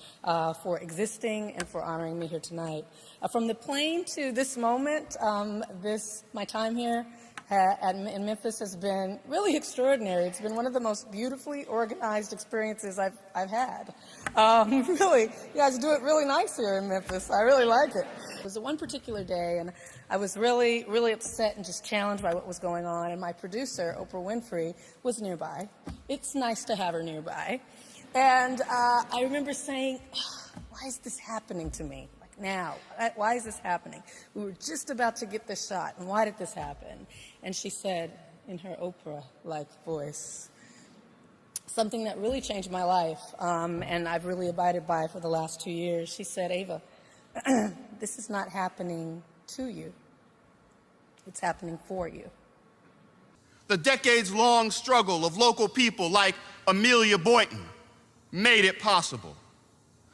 for existing and for honoring me here tonight. From the plane to this moment, my time here in Memphis has been really extraordinary. It's been one of the most beautifully organized experiences I've had. Really, you guys do it really nice here in Memphis. I really like it. It was one particular day, and I was really, really upset and just challenged by what was going on. And my producer, Oprah Winfrey, was nearby. It's nice to have her nearby. And I remember saying, why is this happening to me? Now, why is this happening? We were just about to get this shot, and why did this happen? And she said, in her Oprah-like voice, something that really changed my life, and I've really abided by for the last 2 years. She said, Ava, this is not happening to you. It's happening for you. The decades-long struggle of local people like Amelia Boynton made it possible.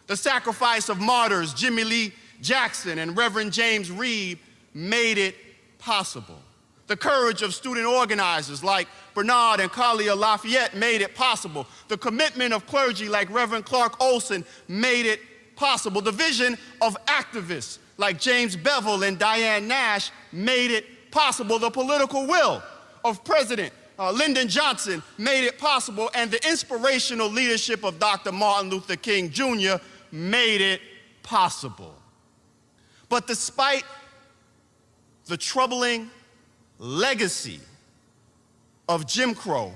The sacrifice of martyrs Jimmy Lee Jackson and Reverend James Reeb made it possible. The courage of student organizers like Bernard and Kalia Lafayette made it possible. The commitment of clergy like Reverend Clark Olson made it possible. The vision of activists like James Bevel and Diane Nash made it possible. The political will of President Lyndon Johnson made it possible, and the inspirational leadership of Dr. Martin Luther King Jr. made it possible. But despite the troubling legacy of Jim Crow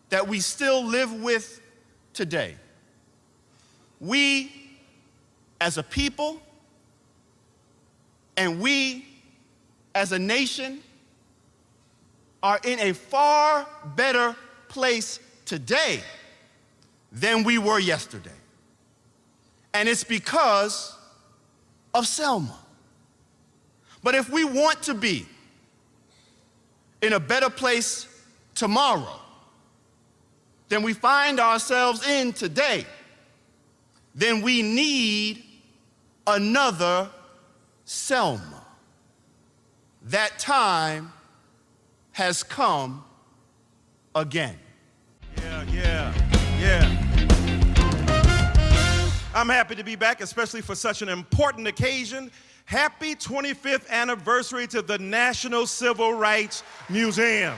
that we still live with today. We, as a people, and we, as a nation, are in a far better place today than we were yesterday. And it's because of Selma. But if we want to be in a better place tomorrow than we find ourselves in today, then we need another Selma. That time has come again. Yeah. I'm happy to be back, especially for such an important occasion. Happy 25th anniversary to the National Civil Rights Museum.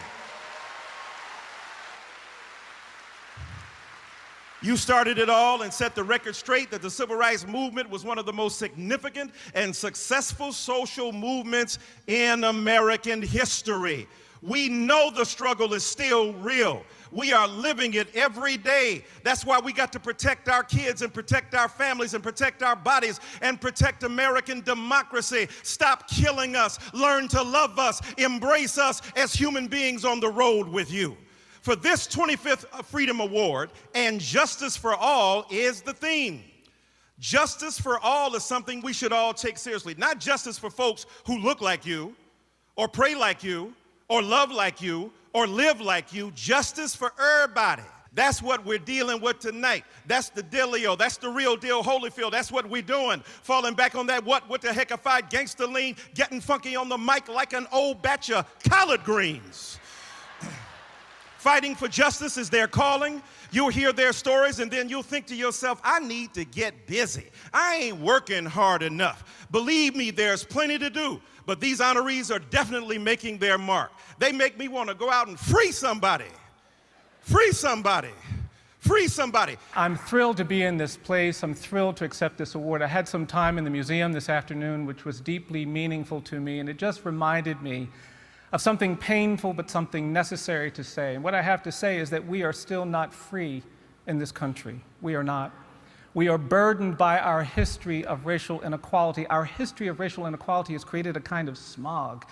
You started it all and set the record straight that the civil rights movement was one of the most significant and successful social movements in American history. We know the struggle is still real. We are living it every day. That's why we got to protect our kids and protect our families and protect our bodies and protect American democracy. Stop killing us. Learn to love us. Embrace us as human beings on the road with you. For this 25th Freedom Award, and Justice for All is the theme. Justice for all is something we should all take seriously. Not justice for folks who look like you, or pray like you, or love like you, or live like you. Justice for everybody. That's what we're dealing with tonight. That's the dealio. That's the real deal, Holyfield. That's what we're doing. Falling back on that what the heck if I gangster lean, getting funky on the mic like an old batch of collard greens. Fighting for justice is their calling. You'll hear their stories and then you'll think to yourself, I need to get busy. I ain't working hard enough. Believe me, there's plenty to do. But these honorees are definitely making their mark. They make me want to go out and free somebody. Free somebody. Free somebody. I'm thrilled to be in this place. I'm thrilled to accept this award. I had some time in the museum this afternoon, which was deeply meaningful to me, and it just reminded me of something painful but something necessary to say. And what I have to say is that we are still not free in this country. We are not. We are burdened by our history of racial inequality. Our history of racial inequality has created a kind of smog,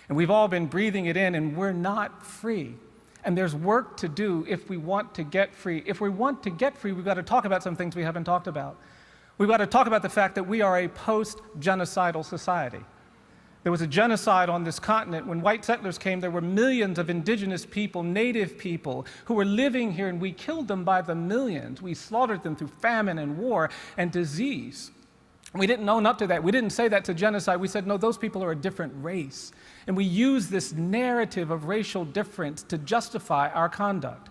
and we've all been breathing it in, and we're not free. And there's work to do if we want to get free. If we want to get free, we've got to talk about some things we haven't talked about. We've got to talk about the fact that we are a post-genocidal society. There was a genocide on this continent. When white settlers came, there were millions of indigenous people, native people, who were living here, and we killed them by the millions. We slaughtered them through famine and war and disease. We didn't own up to that. We didn't say that's a genocide. We said, no, those people are a different race. And we use this narrative of racial difference to justify our conduct.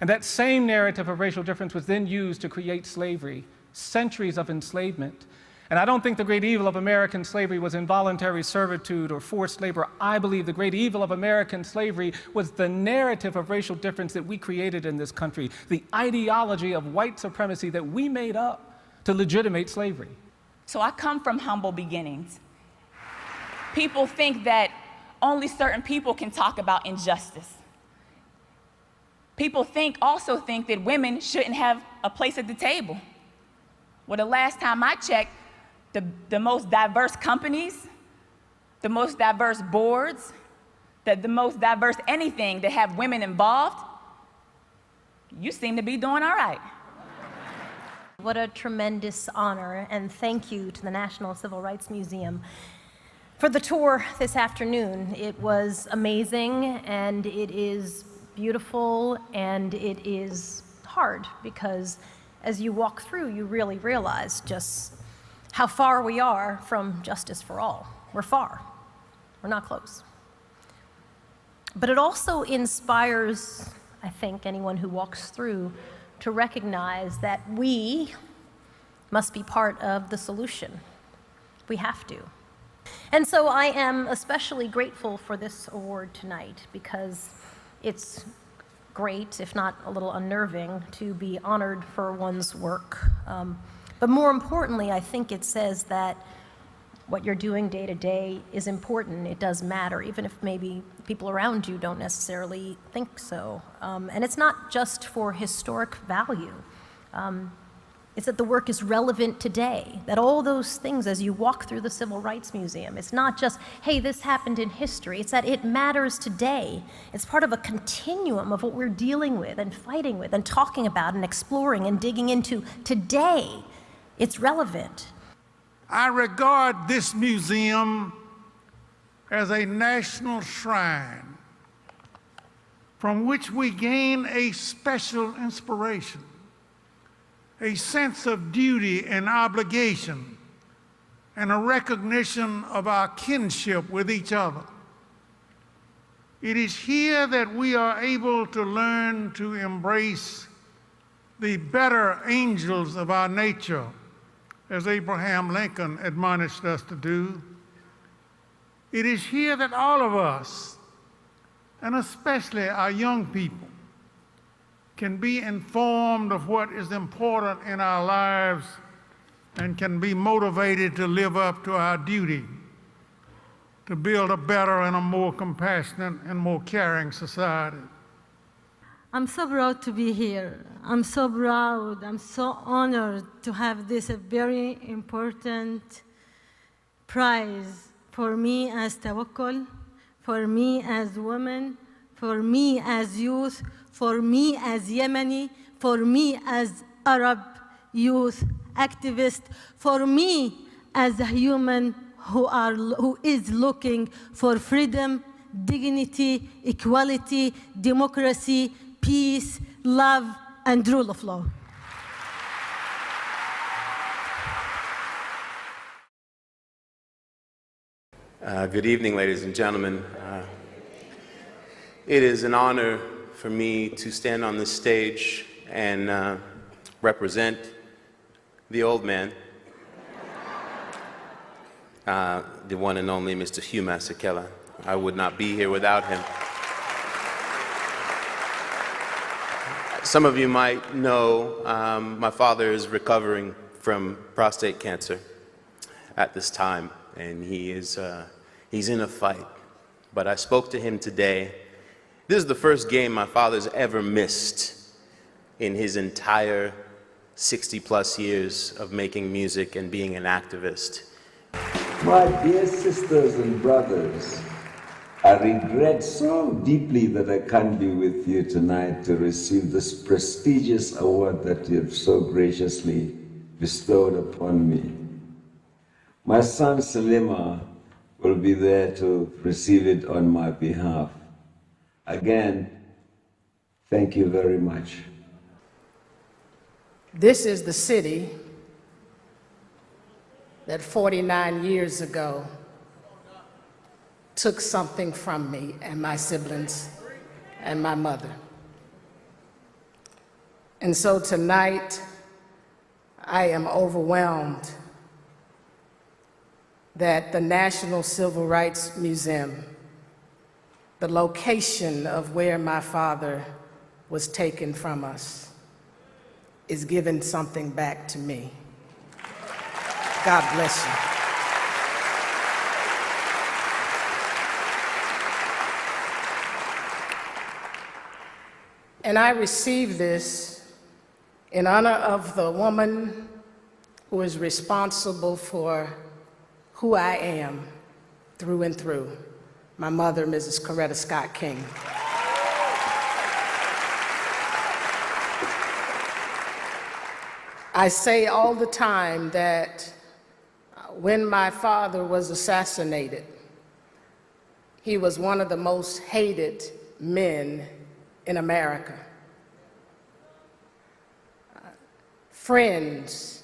And that same narrative of racial difference was then used to create slavery, centuries of enslavement. And I don't think the great evil of American slavery was involuntary servitude or forced labor. I believe the great evil of American slavery was the narrative of racial difference that we created in this country, the ideology of white supremacy that we made up to legitimate slavery. So I come from humble beginnings. People think that only certain people can talk about injustice. People also think that women shouldn't have a place at the table. Well, the last time I checked, the most diverse companies, the most diverse boards, the most diverse anything that have women involved, you seem to be doing all right. What a tremendous honor, and thank you to the National Civil Rights Museum for the tour this afternoon. It was amazing, and it is beautiful, and it is hard, because as you walk through, you really realize just how far we are from justice for all. We're far. We're not close. But it also inspires, I think, anyone who walks through to recognize that we must be part of the solution. We have to. And so I am especially grateful for this award tonight, because it's great, if not a little unnerving, to be honored for one's work. But more importantly, I think it says that what you're doing day to day is important. It does matter, even if maybe people around you don't necessarily think so. And it's not just for historic value. It's that the work is relevant today, that all those things as you walk through the Civil Rights Museum, it's not just, hey, this happened in history, it's that it matters today. It's part of a continuum of what we're dealing with and fighting with and talking about and exploring and digging into today. It's relevant. I regard this museum as a national shrine from which we gain a special inspiration, a sense of duty and obligation, and a recognition of our kinship with each other. It is here that we are able to learn to embrace the better angels of our nature, as Abraham Lincoln admonished us to do. It is here that all of us, and especially our young people, can be informed of what is important in our lives and can be motivated to live up to our duty to build a better and a more compassionate and more caring society. I'm so proud to be here. I'm so proud. I'm so honored to have this very important prize for me as Tawakkul, for me as woman, for me as youth, for me as Yemeni, for me as Arab youth activist, for me as a human who is looking for freedom, dignity, equality, democracy, peace, love, and rule of law. Good evening, ladies and gentlemen. It is an honor for me to stand on this stage and represent the old man, the one and only Mr. Hugh Masekela. I would not be here without him. Some of you might know my father is recovering from prostate cancer at this time, and he's in a fight. But I spoke to him today. This is the first game my father's ever missed in his entire 60-plus years of making music and being an activist. My dear sisters and brothers, I regret so deeply that I can't be with you tonight to receive this prestigious award that you have so graciously bestowed upon me. My son Salima will be there to receive it on my behalf. Again, thank you very much. This is the city that 49 years ago took something from me and my siblings and my mother. And so tonight, I am overwhelmed that the National Civil Rights Museum, the location of where my father was taken from us, is giving something back to me. God bless you. And I receive this in honor of the woman who is responsible for who I am through and through, my mother, Mrs. Coretta Scott King. I say all the time that when my father was assassinated, he was one of the most hated men in America. Friends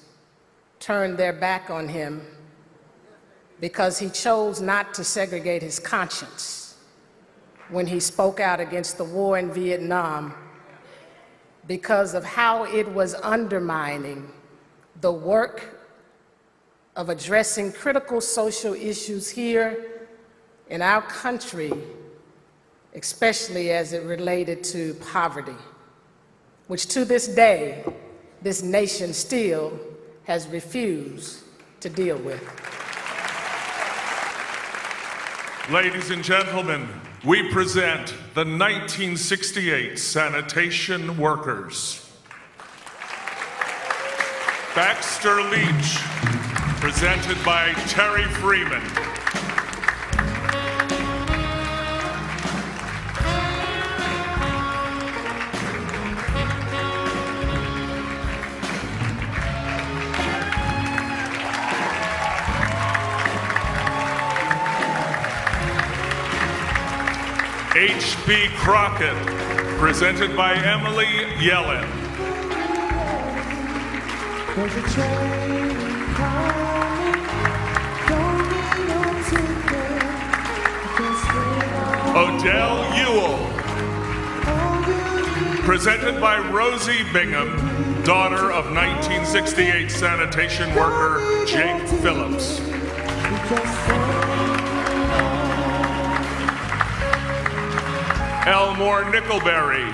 turned their back on him because he chose not to segregate his conscience when he spoke out against the war in Vietnam because of how it was undermining the work of addressing critical social issues here in our country, especially as it related to poverty, which to this day, this nation still has refused to deal with. Ladies and gentlemen, we present the 1968 Sanitation Workers. Baxter Leach, presented by Terry Freeman. H.B. Crockett, presented by Emily Yellen. There's a train coming, don't need no ticket. Odell Ewell, presented by Rosie Bingham, daughter of 1968 sanitation worker Jake Phillips. Elmore Nickelberry,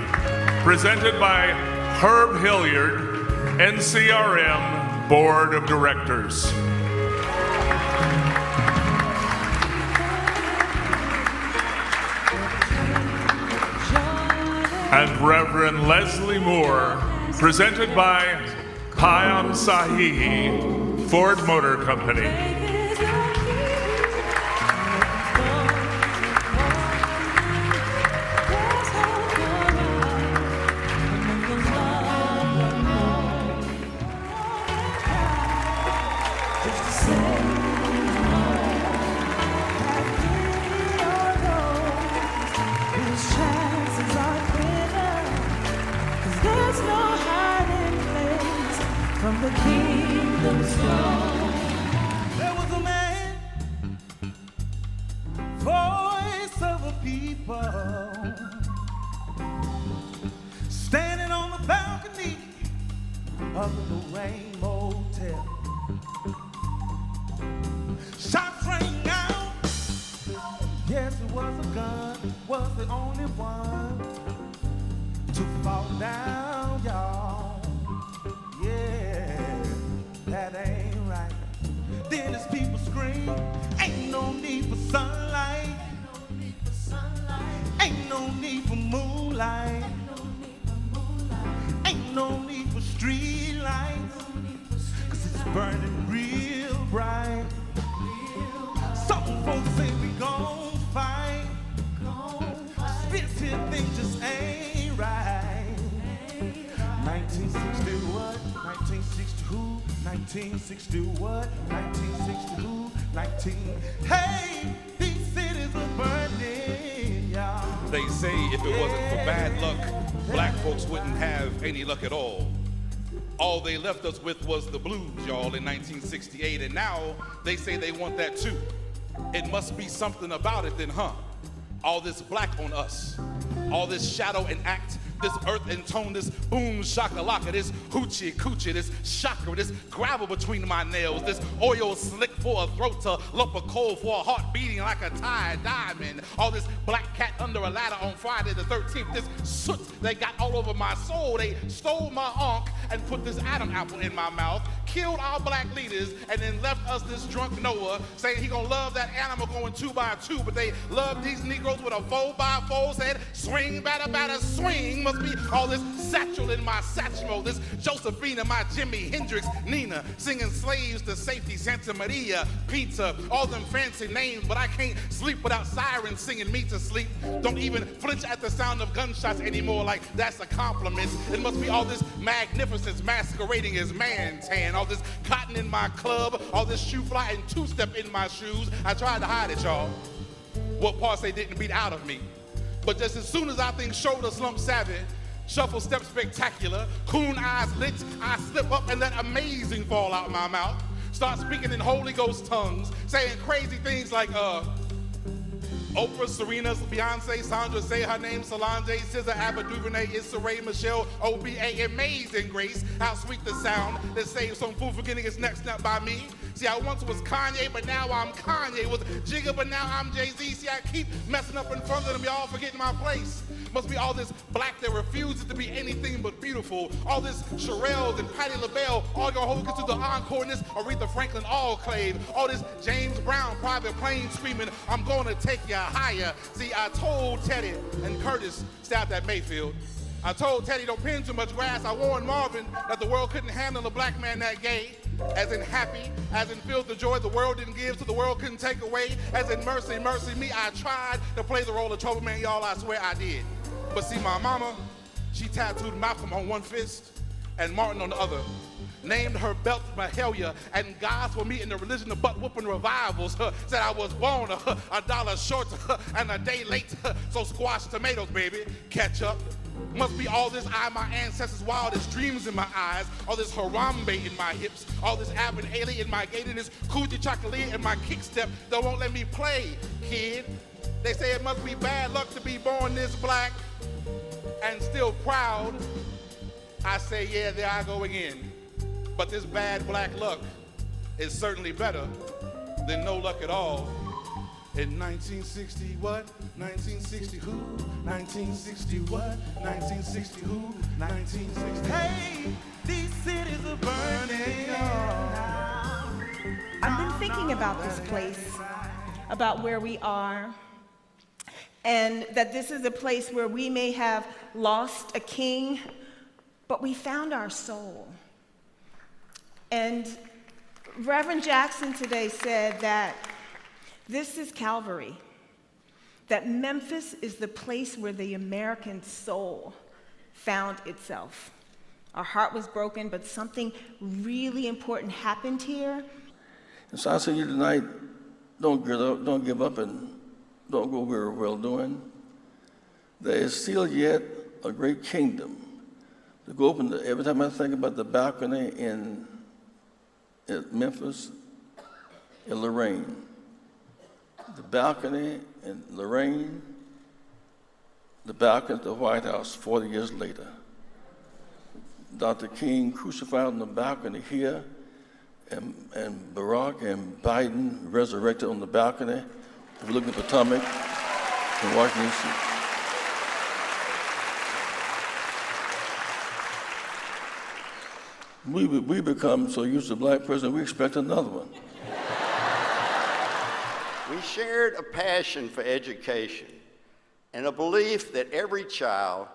presented by Herb Hilliard, NCRM Board of Directors. And Reverend Leslie Moore, presented by Payam Sahihi, Ford Motor Company. From the kingdom's throne, there was a man, voice of a people, standing on the balcony of the Lorraine Motel. Shots rang out. Yes, it was a gun, was the only one to fall down, y'all. That ain't right. Then as people scream, ain't no need for sunlight. Ain't no need for moonlight. Ain't no need for street lights. Cause it's burning real bright. Some folks say we gon' fight. This here thing just ain't right. 1960 what? 1960 who? 1960 what? 1960 who? 19. Hey, these cities are burning, y'all. They say if it wasn't for bad luck, black folks wouldn't have any luck at all. All they left us with was the blues, y'all, in 1968, and now they say they want that too. It must be something about it then, huh? All this black on us, all this shadow and act, this earth and tone, this boom shakalaka, this hoochie coochie, this chakra, this gravel between my nails, this oil slick for a throat, to lump of coal for a heart beating like a tired diamond, all this black cat under a ladder on Friday the 13th, this soot they got all over my soul. They stole my ankh and put this Adam apple in my mouth, killed our black leaders, and then left us this drunk Noah saying he gonna love that animal going 2 by 2, but they love these Negroes with a 4 by 4, said swing, batter, batter, swing. Must be all this satchel in my satchmo, this Josephine and my Jimi Hendrix, Nina, singing slaves to safety, Santa Maria, pizza, all them fancy names, but I can't sleep without sirens singing me to sleep. Don't even flinch at the sound of gunshots anymore, like that's a compliment. It must be all this magnificence masquerading as man tan, all this cotton in my club, all this shoe fly and two-step in my shoes. I tried to hide it, y'all. What parts they didn't beat out of me. But just as soon as I think shoulder slump savvy, shuffle step spectacular, coon eyes lit, I slip up and let amazing fall out my mouth. Start speaking in Holy Ghost tongues, saying crazy things like, Oprah, Serena, Beyonce, Sandra, say her name, Solange, SZA, Ava DuVernay, Issa Rae, Michelle, OBA, Amazing Grace. How sweet the sound that saves some fool for getting his neck snapped by me. See, I once was Kanye, but now I'm Kanye. Was Jigga, but now I'm Jay-Z. See, I keep messing up in front of them, y'all forgetting my place. Must be all this black that refuses to be anything but beautiful. All this Sherelle and Patti LaBelle, all your hoes get to the encore in this Aretha Franklin all-clave. All this James Brown private plane screaming, I'm going to take you higher. See, I told Teddy and Curtis, stabbed at Mayfield. I told Teddy, don't pin too much grass. I warned Marvin that the world couldn't handle a black man that gay. As in happy, as in filled the joy the world didn't give, so the world couldn't take away. As in mercy, mercy me, I tried to play the role of trouble man, y'all, I swear I did. But see, my mama, she tattooed Malcolm on one fist and Martin on the other. Named her belt Mahalia and gospel me in the religion of butt-whooping revivals. Said I was born a dollar short and a day late. So squash tomatoes, baby, ketchup. Must be all this my ancestors' wildest dreams in my eyes, all this Harambe in my hips, all this Avon Haley in my gait, and this Coochie Chocolate in my kick step that won't let me play, kid. They say it must be bad luck to be born this black and still proud. I say, yeah, there I go again. But this bad black luck is certainly better than no luck at all. In 1960 what? 1960 who? 1960 what? 1960 who? 1960. Hey, these cities are burning. I've been thinking about this place, about where we are, and that this is a place where we may have lost a king, but we found our soul. And Reverend Jackson today said that this is Calvary, that Memphis is the place where the American soul found itself. Our heart was broken, but something really important happened here. And so I say to you tonight, don't give up, and don't go where well doing. There is still yet a great kingdom to go open. Every time I think about the balcony in Memphis, in Lorraine, the balcony in Lorraine, the balcony at the White House 40 years later. Dr. King crucified on the balcony here, and Barack and Biden resurrected on the balcony overlooking the Potomac in Washington, D.C. We become so used to black president, we expect another one. We shared a passion for education and a belief that every child,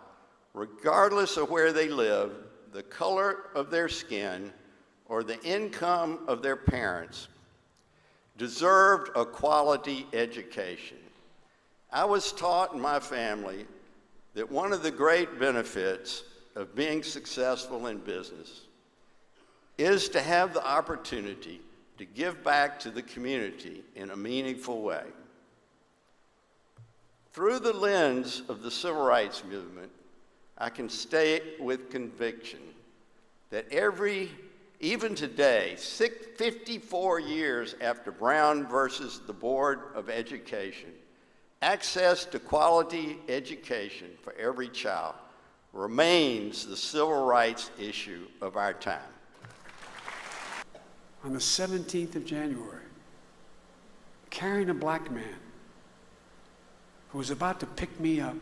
regardless of where they live, the color of their skin, or the income of their parents, deserved a quality education. I was taught in my family that one of the great benefits of being successful in business is to have the opportunity to give back to the community in a meaningful way. Through the lens of the civil rights movement, I can state with conviction that even today, 54 years after Brown versus the Board of Education, access to quality education for every child remains the civil rights issue of our time. On the 17th of January, carrying a black man who was about to pick me up,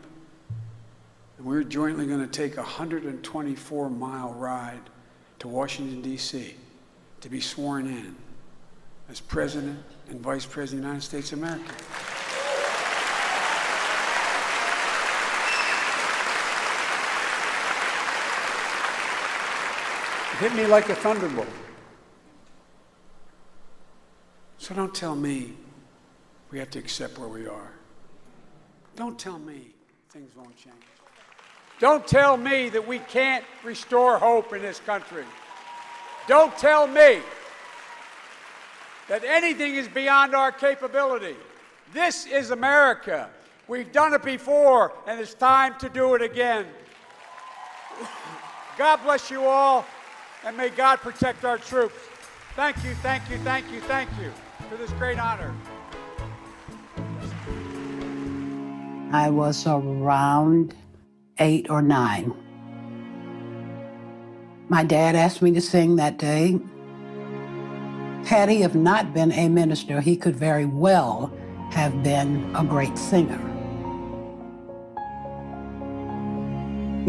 and we were jointly going to take a 124-mile ride to Washington, D.C. to be sworn in as President and Vice President of the United States of America. It hit me like a thunderbolt. So don't tell me we have to accept where we are. Don't tell me things won't change. Don't tell me that we can't restore hope in this country. Don't tell me that anything is beyond our capability. This is America. We've done it before, and it's time to do it again. God bless you all, and may God protect our troops. Thank you, thank you, thank you, thank you for this great honor. I was around 8 or 9. My dad asked me to sing that day. Had he have not been a minister, he could very well have been a great singer.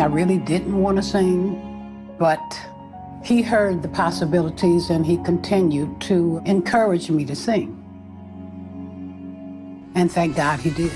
I really didn't want to sing, but he heard the possibilities and he continued to encourage me to sing. And thank God he did.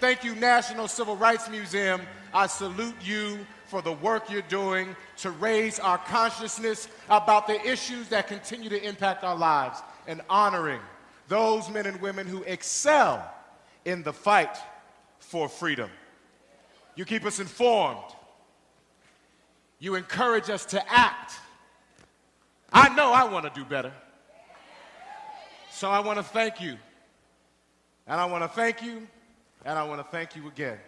Thank you, National Civil Rights Museum. I salute you for the work you're doing to raise our consciousness about the issues that continue to impact our lives and honoring those men and women who excel in the fight for freedom. You keep us informed. You encourage us to act. I know I want to do better. So I want to thank you. And I want to thank you. And I want to thank you again.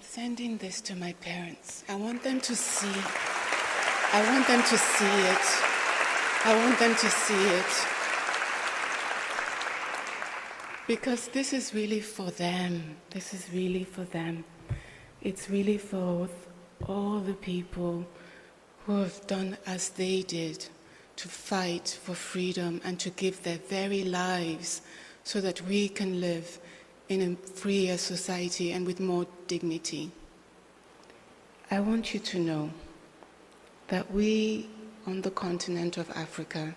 Sending this to my parents. I want them to see. I want them to see it. I want them to see it. Because this is really for them. This is really for them. It's really for all the people who have done as they did to fight for freedom and to give their very lives so that we can live in a freer society and with more dignity. I want you to know that we on the continent of Africa,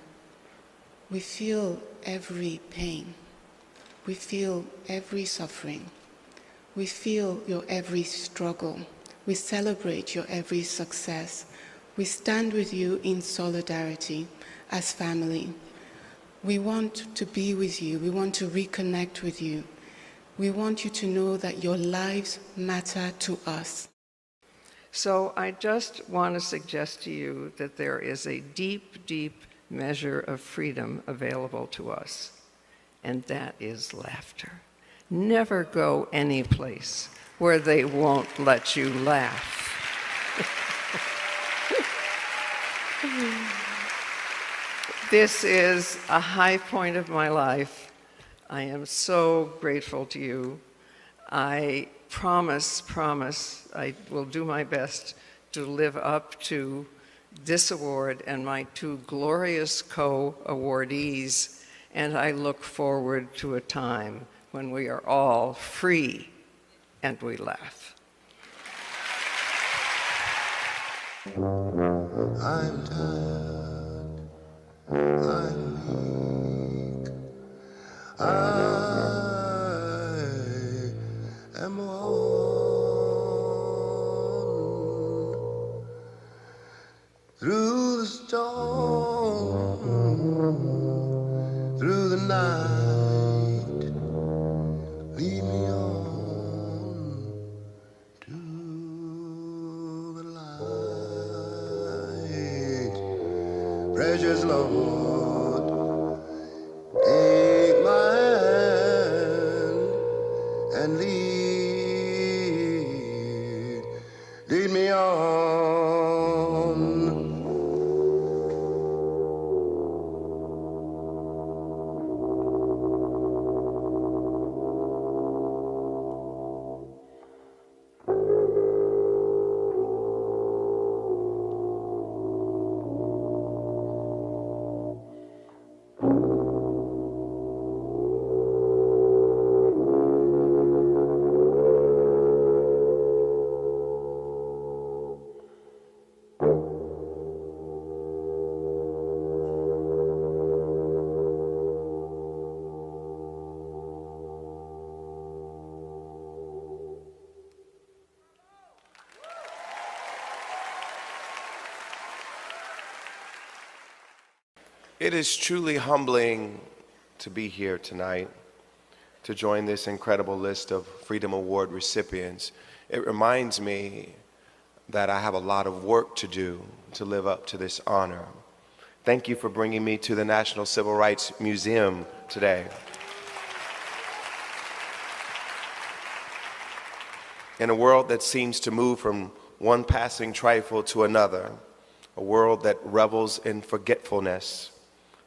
we feel every pain. We feel every suffering. We feel your every struggle. We celebrate your every success. We stand with you in solidarity as family. We want to be with you. We want to reconnect with you. We want you to know that your lives matter to us. So I just want to suggest to you that there is a deep, deep measure of freedom available to us, and that is laughter. Never go any place where they won't let you laugh. This is a high point of my life. I am so grateful to you. I promise, I will do my best to live up to this award and my two glorious co-awardees, and I look forward to a time when we are all free and we laugh. I'm tired, I'm weak, I am alone through the storm, through the night, lead me on to the light. Precious Lord, take my It is truly humbling to be here tonight, to join this incredible list of Freedom Award recipients. It reminds me that I have a lot of work to do to live up to this honor. Thank you for bringing me to the National Civil Rights Museum today. In a world that seems to move from one passing trifle to another, a world that revels in forgetfulness,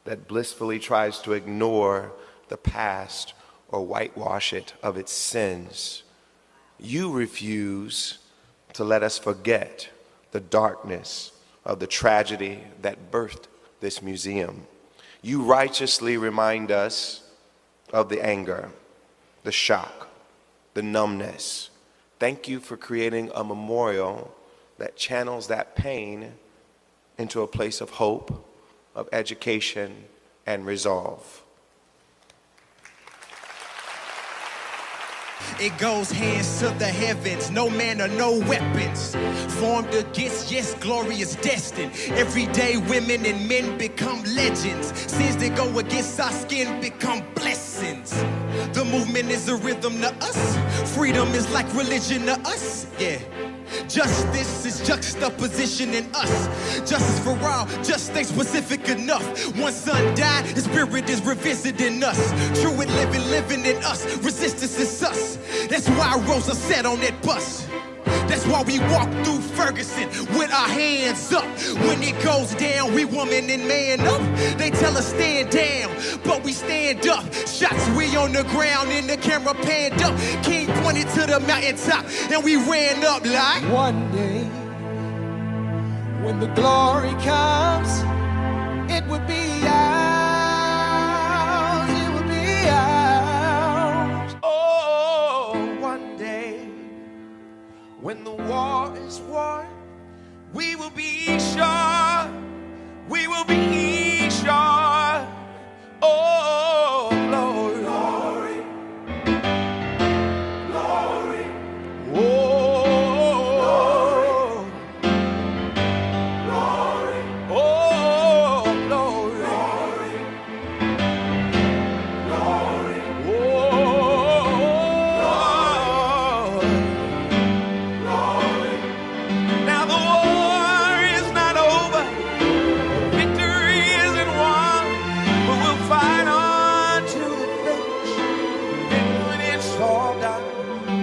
that blissfully tries to ignore the past or whitewash it of its sins, you refuse to let us forget the darkness of the tragedy that birthed this museum. You righteously remind us of the anger, the shock, the numbness. Thank you for creating a memorial that channels that pain into a place of hope, of education, and resolve. It goes hands to the heavens, no man or no weapons formed against, yes, glorious destined. Every day women and men become legends. Sins that go against our skin become blessings. The movement is a rhythm to us. Freedom is like religion to us, yeah. Justice is juxtaposition in us. Justice for all, just ain't specific enough. One son died, his spirit is revisiting us. True and living in us. Resistance is us. That's why Rosa sat on that bus. That's why we walk through Ferguson with our hands up. When it goes down, we woman and man up. They tell us stand down, but we stand up. Shots we on the ground and the camera panned up. King pointed to the mountaintop and we ran up like one day when the glory comes, it would be ours, it would be ours. Oh, one day when the war is won, we will be sure, we will be sure. Oh, glory, glory, glory. Oh, glory, glory. Oh, glory, glory, glory. Now the war is not over, victory isn't won, but we'll fight on to the finish. And when it's all done,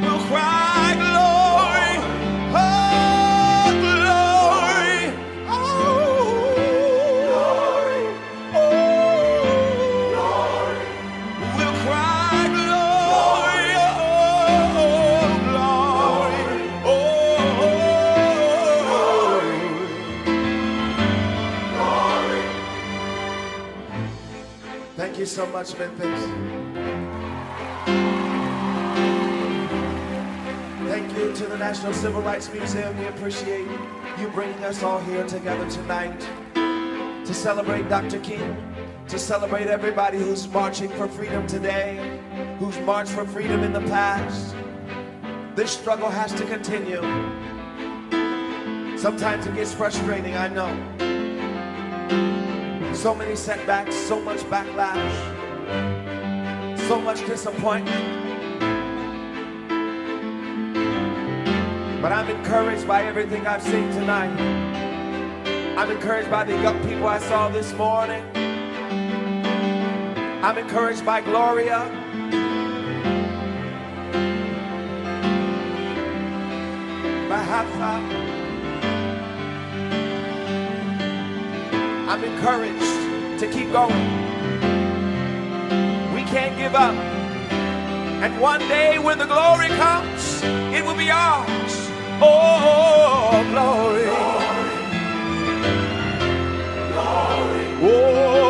we'll cry glory, oh glory, oh glory, oh glory. We'll cry glory, oh glory, oh glory. Thank you so much, Memphis. Thank you to the National Civil Rights Museum. We appreciate you bringing us all here together tonight to celebrate Dr. King, to celebrate everybody who's marching for freedom today, who's marched for freedom in the past. This struggle has to continue. Sometimes it gets frustrating, I know. So many setbacks, so much backlash, so much disappointment. But I'm encouraged by everything I've seen tonight. I'm encouraged by the young people I saw this morning. I'm encouraged by Gloria. By Hafsa. I'm encouraged to keep going. We can't give up. And one day when the glory comes, it will be ours. Oh, glory. Glory. Glory. Oh.